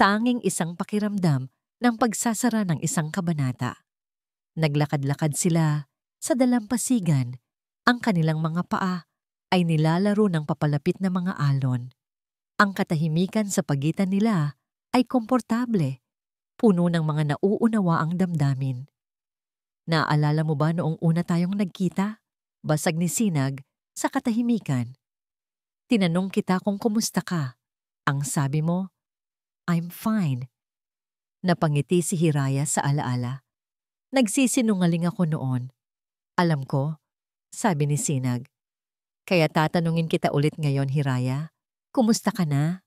Tanging isang pakiramdam ng pagsasara ng isang kabanata. Naglakad-lakad sila sa dalampasigan. Ang kanilang mga paa ay nilalaro ng papalapit na mga alon. Ang katahimikan sa pagitan nila ay komportable, puno ng mga nauunawaang damdamin. Naalala mo ba noong una tayong nagkita? Basag ni Sinag sa katahimikan. Tinanong kita kung kumusta ka. Ang sabi mo, I'm fine. Napangiti si Hiraya sa alaala. Nagsisinungaling ako noon. Alam ko, sabi ni Sinag. Kaya tatanungin kita ulit ngayon, Hiraya. Kumusta ka na?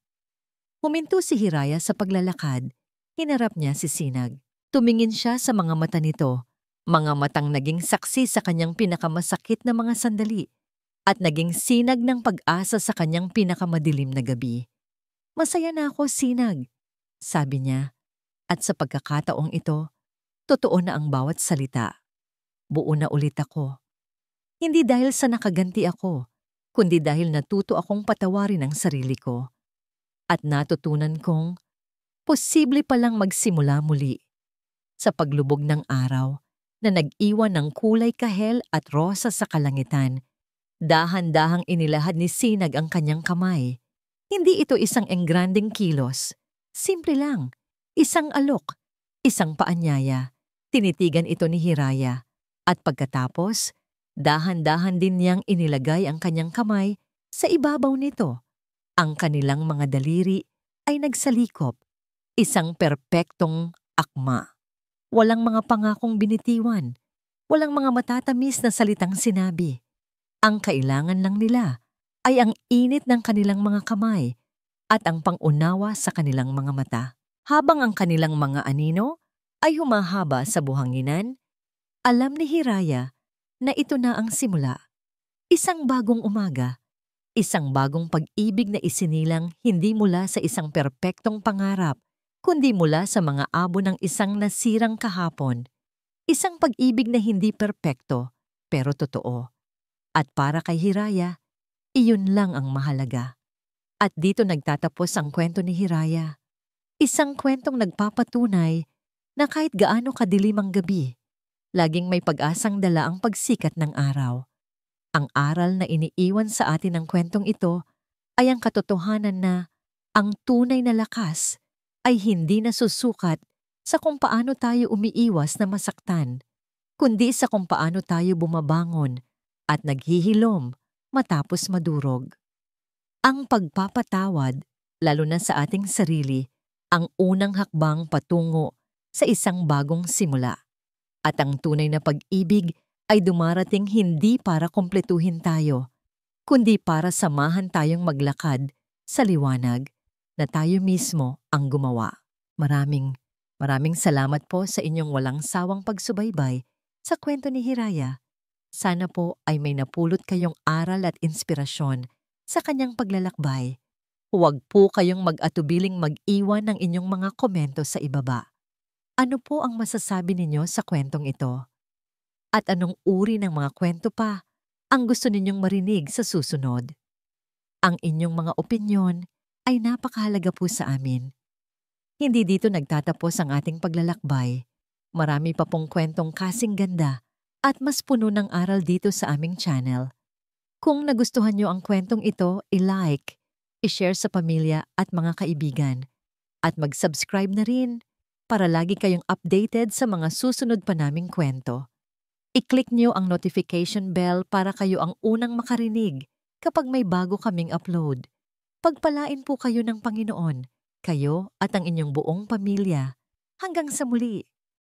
Huminto si Hiraya sa paglalakad. Hinarap niya si Sinag. Tumingin siya sa mga mata nito, mga matang naging saksi sa kanyang pinakamasakit na mga sandali at naging sinag ng pag-asa sa kanyang pinakamadilim na gabi. Masaya na ako, Sinag, sabi niya. At sa pagkakataong ito, totoo na ang bawat salita. Buo na ulit ako. Hindi dahil sa nakaganti ako, kundi dahil natuto akong patawarin ang sarili ko. At natutunan kong, posible palang magsimula muli. Sa paglubog ng araw, na nag-iwan ng kulay kahel at rosa sa kalangitan, dahan-dahang inilahad ni Sinag ang kanyang kamay. Hindi ito isang engranding kilos. Simple lang. Isang alok. Isang paanyaya. Tinitigan ito ni Hiraya. At pagkatapos, dahan-dahan din niyang inilagay ang kanyang kamay sa ibabaw nito. Ang kanilang mga daliri ay nagsalikop. Isang perpektong akma. Walang mga pangakong binitiwan. Walang mga matatamis na salitang sinabi. Ang kailangan lang nila ay ang init ng kanilang mga kamay at ang pangunawa sa kanilang mga mata. Habang ang kanilang mga anino ay humahaba sa buhanginan, alam ni Hiraya na ito na ang simula. Isang bagong umaga, isang bagong pag-ibig na isinilang hindi mula sa isang perpektong pangarap, kundi mula sa mga abo ng isang nasirang kahapon. Isang pag-ibig na hindi perpekto, pero totoo. At para kay Hiraya, iyon lang ang mahalaga. At dito nagtatapos ang kwento ni Hiraya. Isang kwentong nagpapatunay na kahit gaano kadilim ang gabi, laging may pag-asang dala ang pagsikat ng araw. Ang aral na iniiwan sa atin ng kwentong ito ay ang katotohanan na ang tunay na lakas ay hindi nasusukat sa kung paano tayo umiiwas na masaktan, kundi sa kung paano tayo bumabangon at naghihilom matapos madurog. Ang pagpapatawad, lalo na sa ating sarili, ang unang hakbang patungo sa isang bagong simula. At ang tunay na pag-ibig ay dumarating hindi para kumpletuhin tayo, kundi para samahan tayong maglakad sa liwanag na tayo mismo ang gumawa. Maraming salamat po sa inyong walang sawang pagsubaybay sa kwento ni Hiraya. Sana po ay may napulot kayong aral at inspirasyon sa kanyang paglalakbay. Huwag po kayong mag-atubiling mag-iwan ng inyong mga komento sa ibaba. Ano po ang masasabi ninyo sa kwentong ito? At anong uri ng mga kwento pa ang gusto ninyong marinig sa susunod? Ang inyong mga opinyon ay napakahalaga po sa amin. Hindi dito nagtatapos ang ating paglalakbay. Marami pa pong kwentong kasing ganda at mas puno ng aral dito sa aming channel. Kung nagustuhan nyo ang kwentong ito, i-like, i-share sa pamilya at mga kaibigan, at mag-subscribe na rin para lagi kayong updated sa mga susunod pa naming kwento. I-click nyo ang notification bell para kayo ang unang makarinig kapag may bago kaming upload. Pagpalain po kayo ng Panginoon, kayo at ang inyong buong pamilya. Hanggang sa muli!